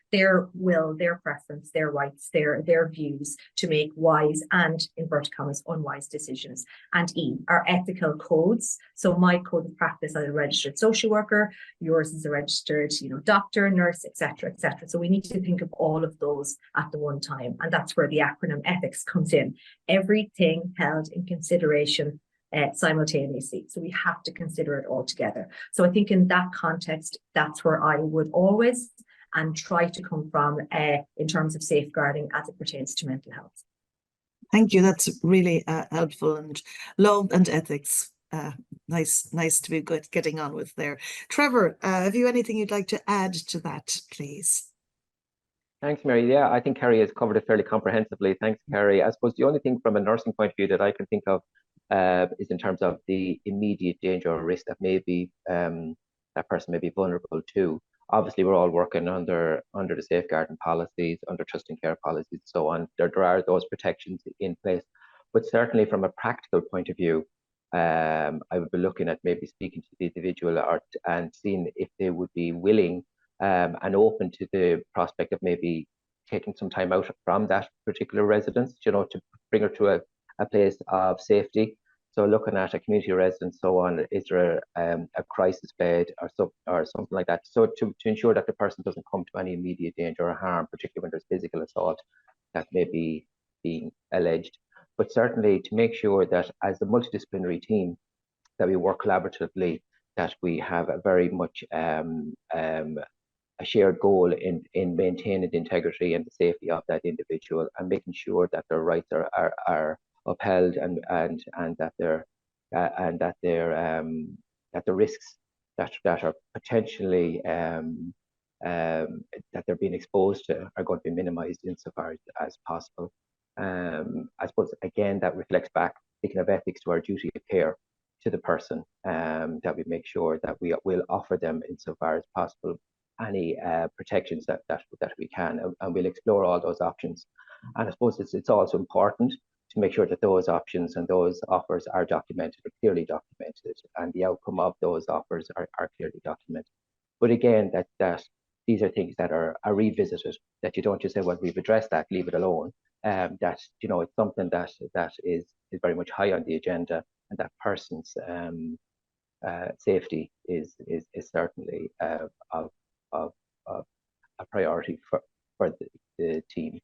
will, their preference, their rights, their views to make wise and, inverted commas, unwise decisions. And E, our ethical codes. So my code of practice as a registered social worker, yours is a registered, doctor, nurse, etc., etc. So we need to think of all of those at the one time, and that's where the acronym ethics comes in. Everything held in consideration simultaneously. So we have to consider it all together. So I think in that context, that's where I would always and try to come from in terms of safeguarding as it pertains to mental health. Thank you. That's really helpful. And love and ethics. Nice to be good getting on with there. Trevor, have you anything you'd like to add to that, please? Thanks, Mary. Yeah, I think Kerry has covered it fairly comprehensively. Thanks, Kerry. I suppose the only thing from a nursing point of view that I can think of is in terms of the immediate danger or risk that maybe that person may be vulnerable to. Obviously, we're all working under the safeguarding policies, under trust and care policies, and so on. There are those protections in place, but certainly from a practical point of view, I would be looking at maybe speaking to the individual and seeing if they would be willing and open to the prospect of maybe taking some time out from that particular residence, to bring her to a place of safety. So looking at a community residence, so on, is there a crisis bed or something like that? So to ensure that the person doesn't come to any immediate danger or harm, particularly when there's physical assault that may be being alleged. But certainly to make sure that as a multidisciplinary team, that we work collaboratively, that we have a very much a shared goal in maintaining the integrity and the safety of that individual, and making sure that their rights are upheld and that the risks that are potentially that they're being exposed to are going to be minimized insofar as possible. I suppose again that reflects back, speaking of ethics, to our duty of care to the person, that we make sure that we will offer them insofar as possible any protections that we can, and we'll explore all those options. And I suppose it's also important to make sure that those options and those offers are documented, or clearly documented, and the outcome of those offers are clearly documented. But again, that these are things that are revisited, that you don't just say, well, we've addressed that, leave it alone. That it's something that is very much high on the agenda, and that person's safety is certainly of a priority for the team.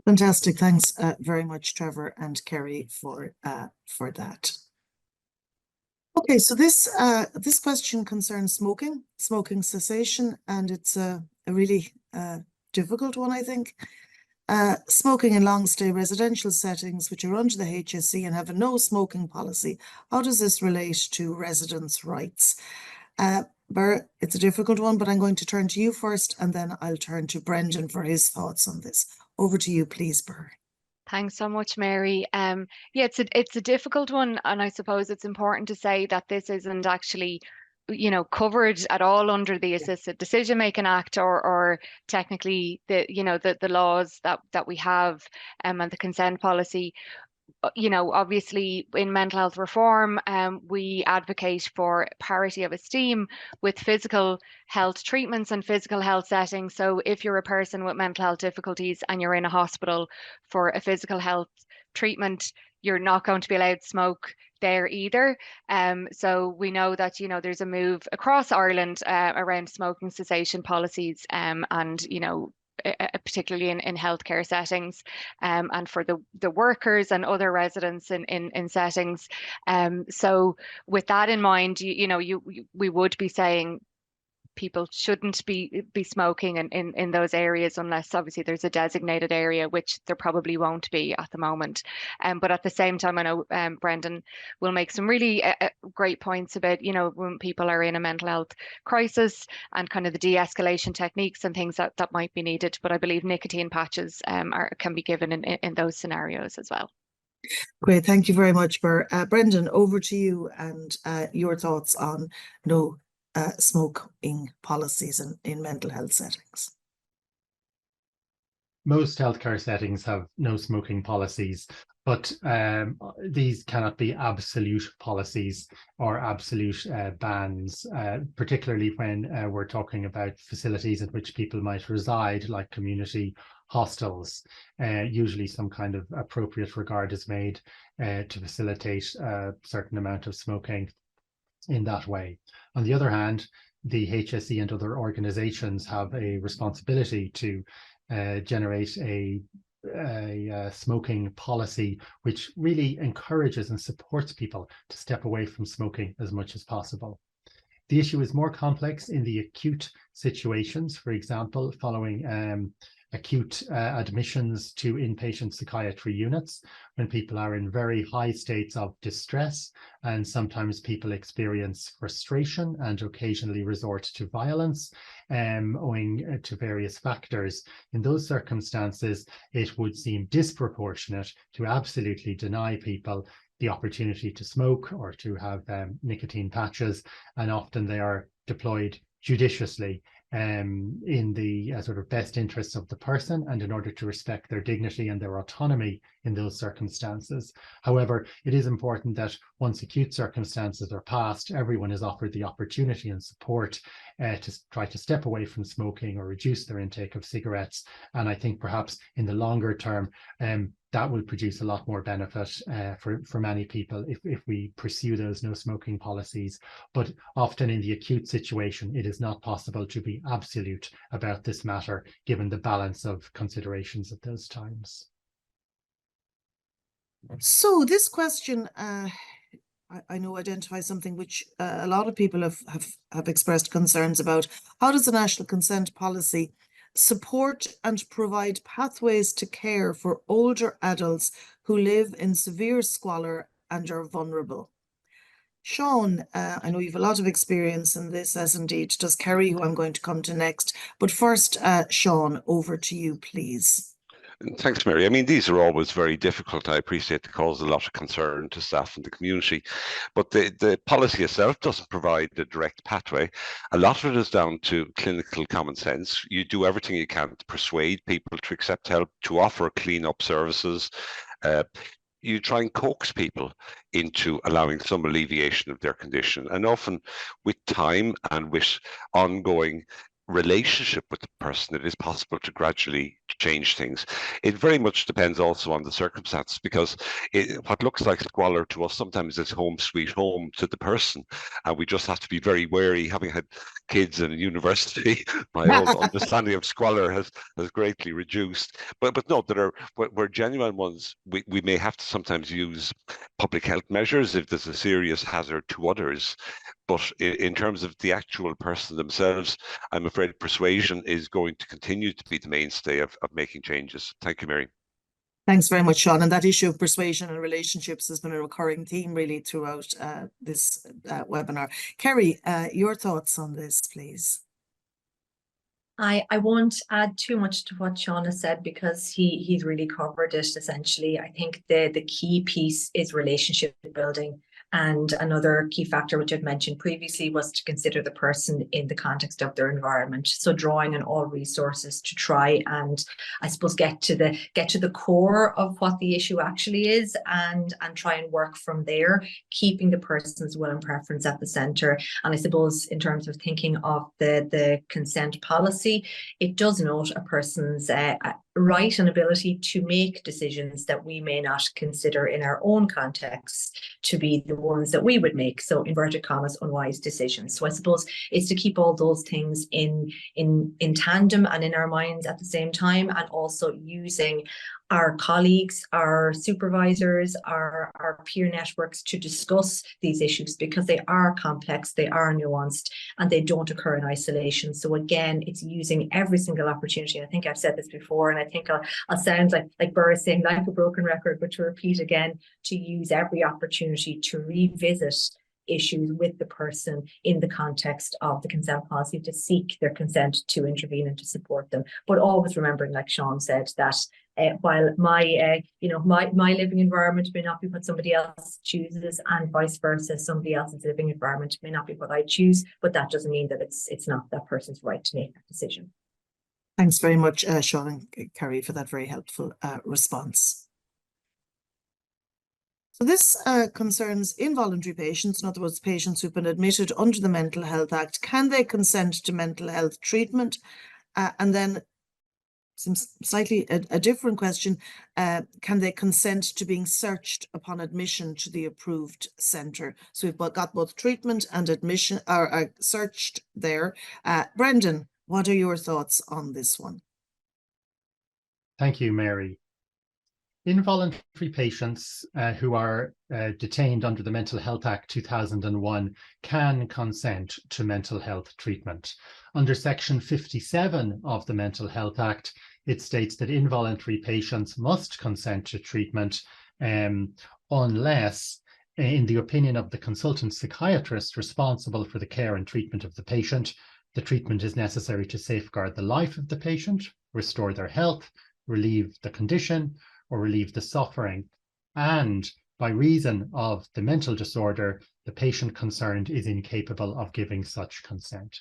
Fantastic. Thanks very much, Trevor and Kerry, for that. Okay, so this question concerns smoking cessation, and it's a really difficult one, I think. Smoking in long-stay residential settings, which are under the HSE and have a no smoking policy. How does this relate to residents' rights? Ber, it's a difficult one, but I'm going to turn to you first, and then I'll turn to Brendan for his thoughts on this. Over to you, please, Ber. Thanks so much, Mary. Yeah, it's a difficult one, and I suppose it's important to say that this isn't actually, covered at all under the Assisted Decision Making Act or technically the laws that we have and the consent policy. Obviously in mental health reform, we advocate for parity of esteem with physical health treatments and physical health settings. So if you're a person with mental health difficulties and you're in a hospital for a physical health treatment, you're not going to be allowed to smoke there either. So we know that, there's a move across Ireland around smoking cessation policies and, particularly in healthcare settings, and for the workers and other residents in settings. So with that in mind, we would be saying people shouldn't be smoking in those areas unless obviously there's a designated area, which there probably won't be at the moment. But at the same time, I know Brendan will make some really great points about, when people are in a mental health crisis and kind of the de-escalation techniques and things that might be needed. But I believe nicotine patches can be given in those scenarios as well. Great, thank you very much, Ber. Brendan, over to you and your thoughts on no smoking policies in mental health settings. Most healthcare settings have no smoking policies, but these cannot be absolute policies or absolute bans, particularly when we're talking about facilities in which people might reside, like community hostels. Usually some kind of appropriate regard is made to facilitate a certain amount of smoking in that way. On the other hand, the HSE and other organizations have a responsibility to generate a smoking policy which really encourages and supports people to step away from smoking as much as possible. The issue is more complex in the acute situations, for example, following acute admissions to inpatient psychiatry units, when people are in very high states of distress, and sometimes people experience frustration and occasionally resort to violence owing to various factors. In those circumstances, it would seem disproportionate to absolutely deny people the opportunity to smoke or to have nicotine patches, and often they are deployed judiciously in the sort of best interests of the person and in order to respect their dignity and their autonomy in those circumstances. However, it is important that once acute circumstances are passed, everyone is offered the opportunity and support to try to step away from smoking or reduce their intake of cigarettes. And I think perhaps in the longer term, that will produce a lot more benefit for many people if we pursue those no smoking policies. But often in the acute situation, it is not possible to be absolute about this matter, given the balance of considerations at those times. So this question, I know, identifies something which a lot of people have expressed concerns about. How does the National Consent Policy support and provide pathways to care for older adults who live in severe squalor and are vulnerable? Sean, I know you've a lot of experience in this, as indeed does Kerry, who I'm going to come to next. But first, Sean, over to you, please. Thanks, Mary. I mean, these are always very difficult. I appreciate they cause a lot of concern to staff and the community, but the policy itself doesn't provide a direct pathway. A lot of it is down to clinical common sense. You do everything you can to persuade people to accept help, to offer clean-up services. You try and coax people into allowing some alleviation of their condition. And often with time and with ongoing relationship with the person, it is possible to gradually change things. It very much depends also on the circumstance, because what looks like squalor to us sometimes is home sweet home to the person, and we just have to be very wary. Having had kids in university, my whole understanding of squalor has greatly reduced. But no, there are where genuine ones. We may have to sometimes use public health measures if there's a serious hazard to others. But in terms of the actual person themselves, I'm afraid persuasion is going to continue to be the mainstay of making changes. Thank you, Mary. Thanks very much, Sean. And that issue of persuasion and relationships has been a recurring theme really throughout this webinar. Kerry, your thoughts on this, please. I won't add too much to what Sean has said, because he's really covered it essentially. I think the key piece is relationship building. And another key factor, which I'd mentioned previously, was to consider the person in the context of their environment. So drawing on all resources to try and, I suppose, get to the core of what the issue actually is, and try and work from there, keeping the person's will and preference at the centre. And I suppose in terms of thinking of the consent policy, it does note a person's right and ability to make decisions that we may not consider in our own context to be the ones that we would make. So inverted commas, unwise decisions. So I suppose it's to keep all those things in tandem and in our minds at the same time, and also using our colleagues, our supervisors, our peer networks to discuss these issues, because they are complex, they are nuanced, and they don't occur in isolation. So again, it's using every single opportunity. I think I've said this before, and I think I'll sound like Burr is saying, like a broken record, but to repeat again, to use every opportunity to revisit issues with the person in the context of the consent policy, to seek their consent to intervene and to support them. But always remembering, like Sean said, that while my living environment may not be what somebody else chooses, and vice versa, somebody else's living environment may not be what I choose, but that doesn't mean that it's not that person's right to make that decision. Thanks very much, Sean and Kerry, for that very helpful response. So this concerns involuntary patients, in other words, patients who've been admitted under the Mental Health Act. Can they consent to mental health treatment? And then some slightly a different question, can they consent to being searched upon admission to the approved centre? So we've got both treatment and admission, or searched there. Brendan, what are your thoughts on this one? Thank you, Mary. Involuntary patients who are detained under the Mental Health Act 2001 can consent to mental health treatment. Under Section 57 of the Mental Health Act, it states that involuntary patients must consent to treatment unless, in the opinion of the consultant psychiatrist responsible for the care and treatment of the patient, the treatment is necessary to safeguard the life of the patient, restore their health, relieve the condition, or relieve the suffering, and by reason of the mental disorder, the patient concerned is incapable of giving such consent.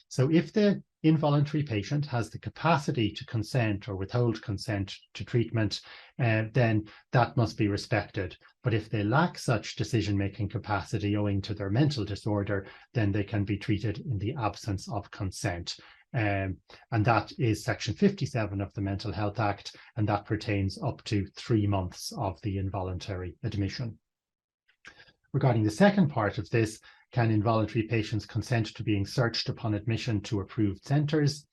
So if the involuntary patient has the capacity to consent or withhold consent to treatment, then that must be respected. But if they lack such decision-making capacity owing to their mental disorder, then they can be treated in the absence of consent. And that is Section 57 of the Mental Health Act, and that pertains up to 3 months of the involuntary admission. Regarding the second part of this, can involuntary patients consent to being searched upon admission to approved centres?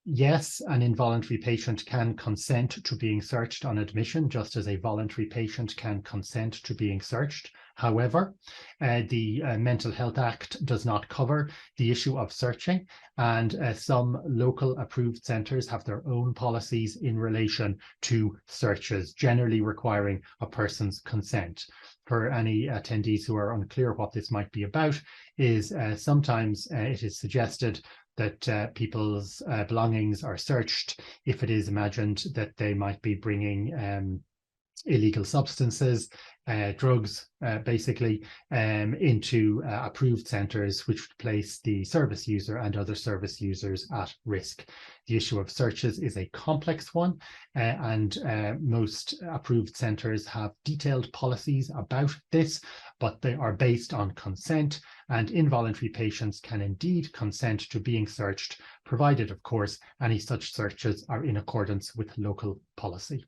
Yes, an involuntary patient can consent to being searched on admission, just as a voluntary patient can consent to being searched. However, the Mental Health Act does not cover the issue of searching, and some local approved centres have their own policies in relation to searches, generally requiring a person's consent. For any attendees who are unclear what this might be about, is sometimes it is suggested that people's belongings are searched if it is imagined that they might be bringing illegal substances, drugs, basically, into approved centres, which would place the service user and other service users at risk. The issue of searches is a complex one, and most approved centres have detailed policies about this, but they are based on consent, and involuntary patients can indeed consent to being searched, provided, of course, any such searches are in accordance with local policy.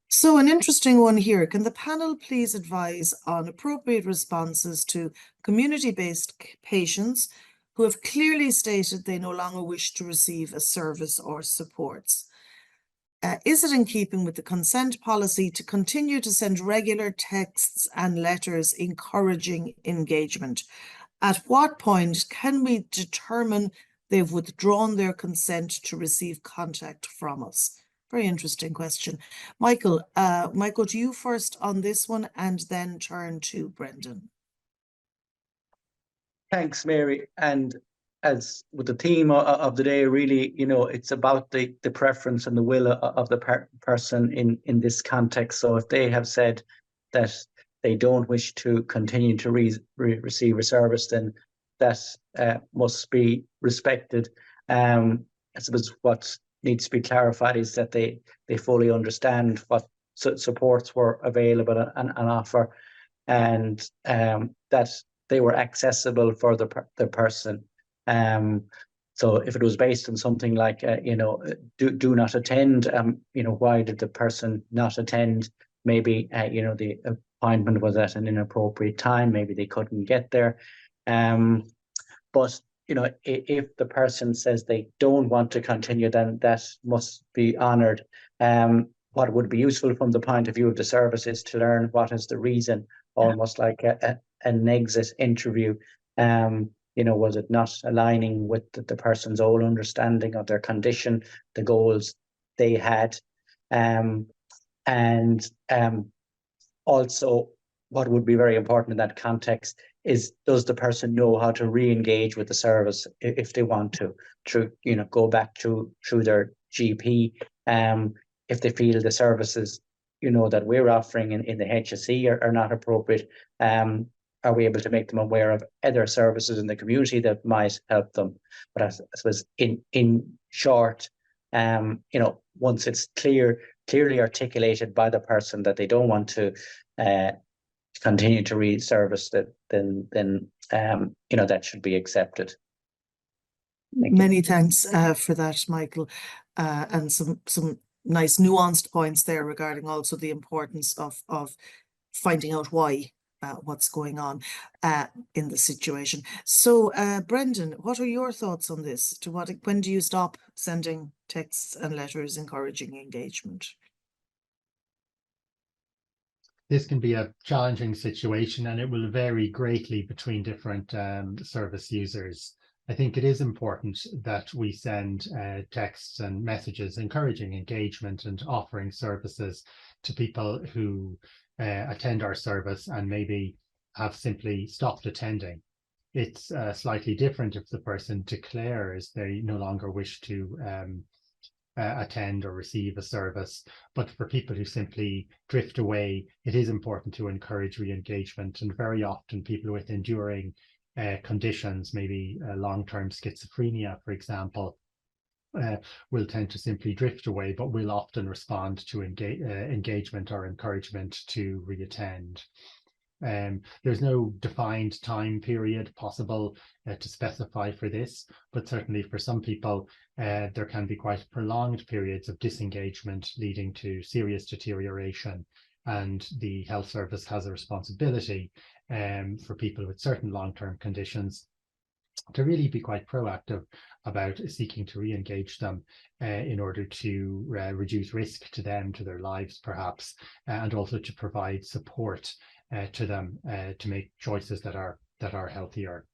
So an interesting one here. Can the panel please advise on appropriate responses to community-based patients who have clearly stated they no longer wish to receive a service or supports? Is it in keeping with the consent policy to continue to send regular texts and letters encouraging engagement? At what point can we determine they've withdrawn their consent to receive contact from us? Very interesting question. Michael, to you first on this one, and then turn to Brendan. Thanks, Mary. And as with the theme of the day, really, it's about the preference and the will of the person in this context. So if they have said that they don't wish to continue to receive a service, then that must be respected. I suppose what needs to be clarified is that they fully understand what supports were available and offer, and that they were accessible for the person. So if it was based on something like, do not attend, why did the person not attend? Maybe, the appointment was at an inappropriate time. Maybe they couldn't get there. But, if the person says they don't want to continue, then that must be honoured. What would be useful from the point of view of the service is to learn what is the reason, almost like an exit interview. Was it not aligning with the person's own understanding of their condition, the goals they had? Also, what would be very important in that context is, does the person know how to re-engage with the service if they want to, through, go back through their GP, if they feel the services, that we're offering in the HSE are not appropriate, are we able to make them aware of other services in the community that might help them? But I suppose in short, once it's clearly articulated by the person that they don't want to continue to read service, then that should be accepted. Many thanks for that, Michael, and some nice nuanced points there regarding also the importance of finding out why, what's going on in the situation. So, Brendan, what are your thoughts on this? When do you stop sending texts and letters encouraging engagement? This can be a challenging situation, and it will vary greatly between different service users. I think it is important that we send texts and messages encouraging engagement and offering services to people who attend our service and maybe have simply stopped attending. It's slightly different if the person declares they no longer wish to attend or receive a service. But for people who simply drift away, it is important to encourage re-engagement. And very often people with enduring conditions, maybe long-term schizophrenia, for example, will tend to simply drift away, but will often respond to engagement or encouragement to re-attend. There's no defined time period possible to specify for this, but certainly for some people, there can be quite prolonged periods of disengagement leading to serious deterioration, and the health service has a responsibility for people with certain long-term conditions to really be quite proactive about seeking to re-engage them in order to reduce risk to them, to their lives perhaps, and also to provide support to them to make choices that are healthier.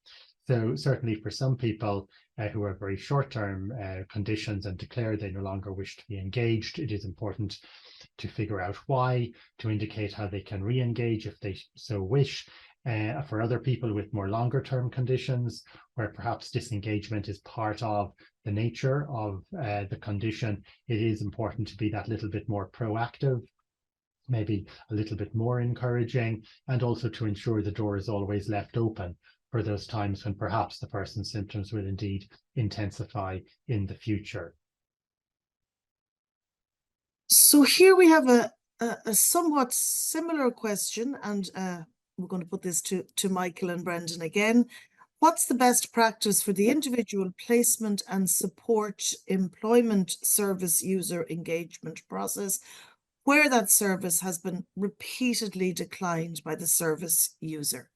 So certainly for some people who have very short-term conditions and declare they no longer wish to be engaged, it is important to figure out why, to indicate how they can re-engage if they so wish, For other people with more longer term conditions, where perhaps disengagement is part of the nature of the condition, it is important to be that little bit more proactive, maybe a little bit more encouraging, and also to ensure the door is always left open for those times when perhaps the person's symptoms will indeed intensify in the future. So here we have a somewhat similar question, and we're going to put this to Michael and Brendan again. What's the best practice for the individual placement and support employment service user engagement process where that service has been repeatedly declined by the service user?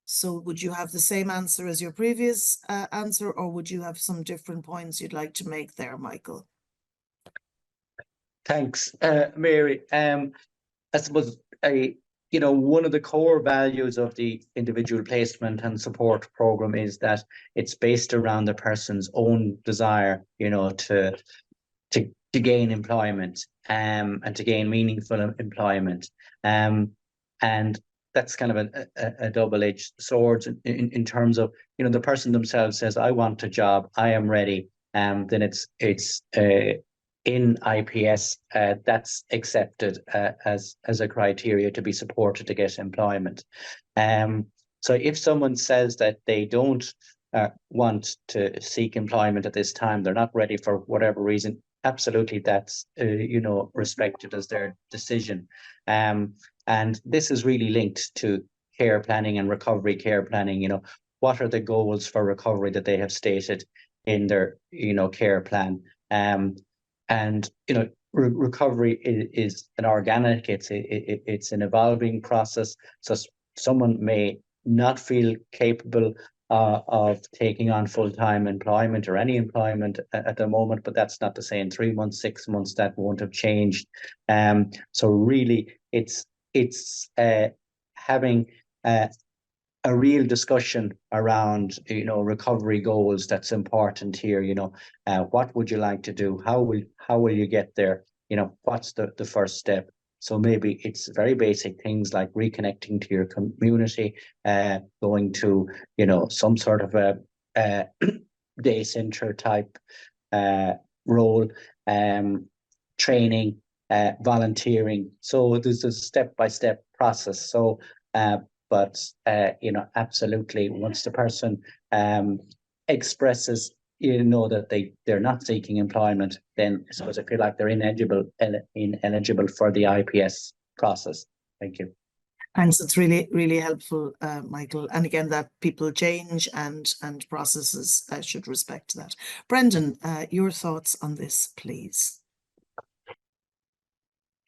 So would you have the same answer as your previous answer, or would you have some different points you'd like to make there, Michael? Thanks, Mary. I suppose one of the core values of the individual placement and support program is that it's based around the person's own desire, to gain employment, and to gain meaningful employment, and that's kind of a double-edged sword in terms of the person themselves says, I want a job, I am ready, then it's in IPS, that's accepted as a criteria to be supported to get employment. So if someone says that they don't want to seek employment at this time, they're not ready for whatever reason, absolutely, that's respected as their decision. And this is really linked to care planning and recovery care planning. What are the goals for recovery that they have stated in their care plan? And recovery is an organic, it's an evolving process. So someone may not feel capable of taking on full-time employment or any employment at the moment, but that's not to say in 3 months, 6 months that won't have changed. So really, it's having a real discussion around recovery goals that's important here. What would you like to do? How will you get there? What's the first step? So maybe it's very basic things like reconnecting to your community, going to some sort of a day center type role, training, volunteering. So there's a step-by-step process. So but absolutely, once the person expresses that they're not seeking employment, then I suppose I feel like they're ineligible for the IPS process. Thank you. Thanks. It's really, really helpful, Michael. And again, that people change and processes should respect that. Brendan, your thoughts on this, please.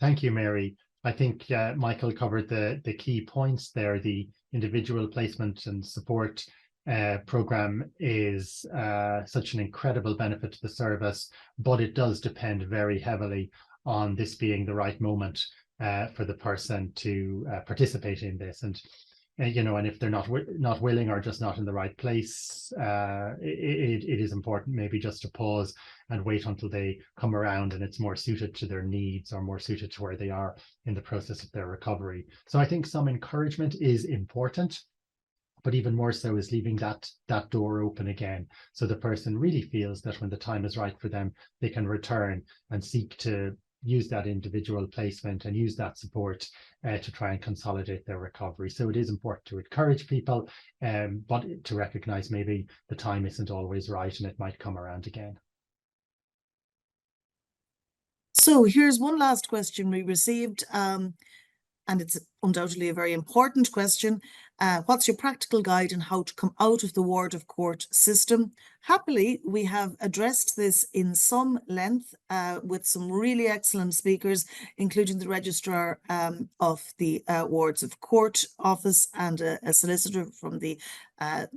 Thank you, Mary. I think Michael covered the key points there. The individual placement and support program is such an incredible benefit to the service, but it does depend very heavily on this being the right moment for the person to participate in this. And if they're not willing or just not in the right place, it is important maybe just to pause and wait until they come around and it's more suited to their needs or more suited to where they are in the process of their recovery. So I think some encouragement is important, but even more so is leaving that door open again, so the person really feels that when the time is right for them, they can return and seek to use that individual placement and use that support to try and consolidate their recovery. So it is important to encourage people, but to recognize maybe the time isn't always right and it might come around again. So here's one last question we received, and it's undoubtedly a very important question. What's your practical guide on how to come out of the ward of court system? Happily, we have addressed this in some length with some really excellent speakers, including the registrar of the wards of court office and a solicitor from the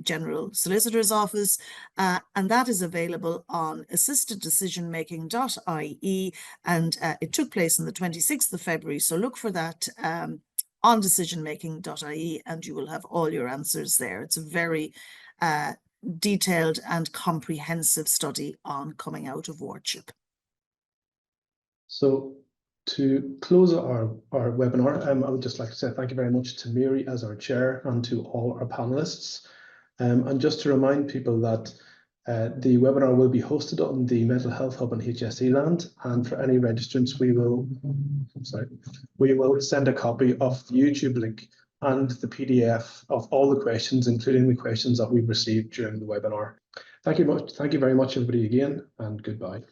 General Solicitor's Office. And that is available on assisteddecisionmaking.ie, and it took place on the 26th of February. So look for that on decisionmaking.ie and you will have all your answers there. It's a very detailed and comprehensive study on coming out of wardship. So To close our webinar, I would just like to say thank you very much to Mary as our chair and to all our panelists. And just to remind people that the webinar will be hosted on the Mental Health Hub on HSE land, and for any registrants, we will send a copy of the YouTube link and the PDF of all the questions, including the questions that we've received during the webinar. Thank you very much, everybody, again, and goodbye.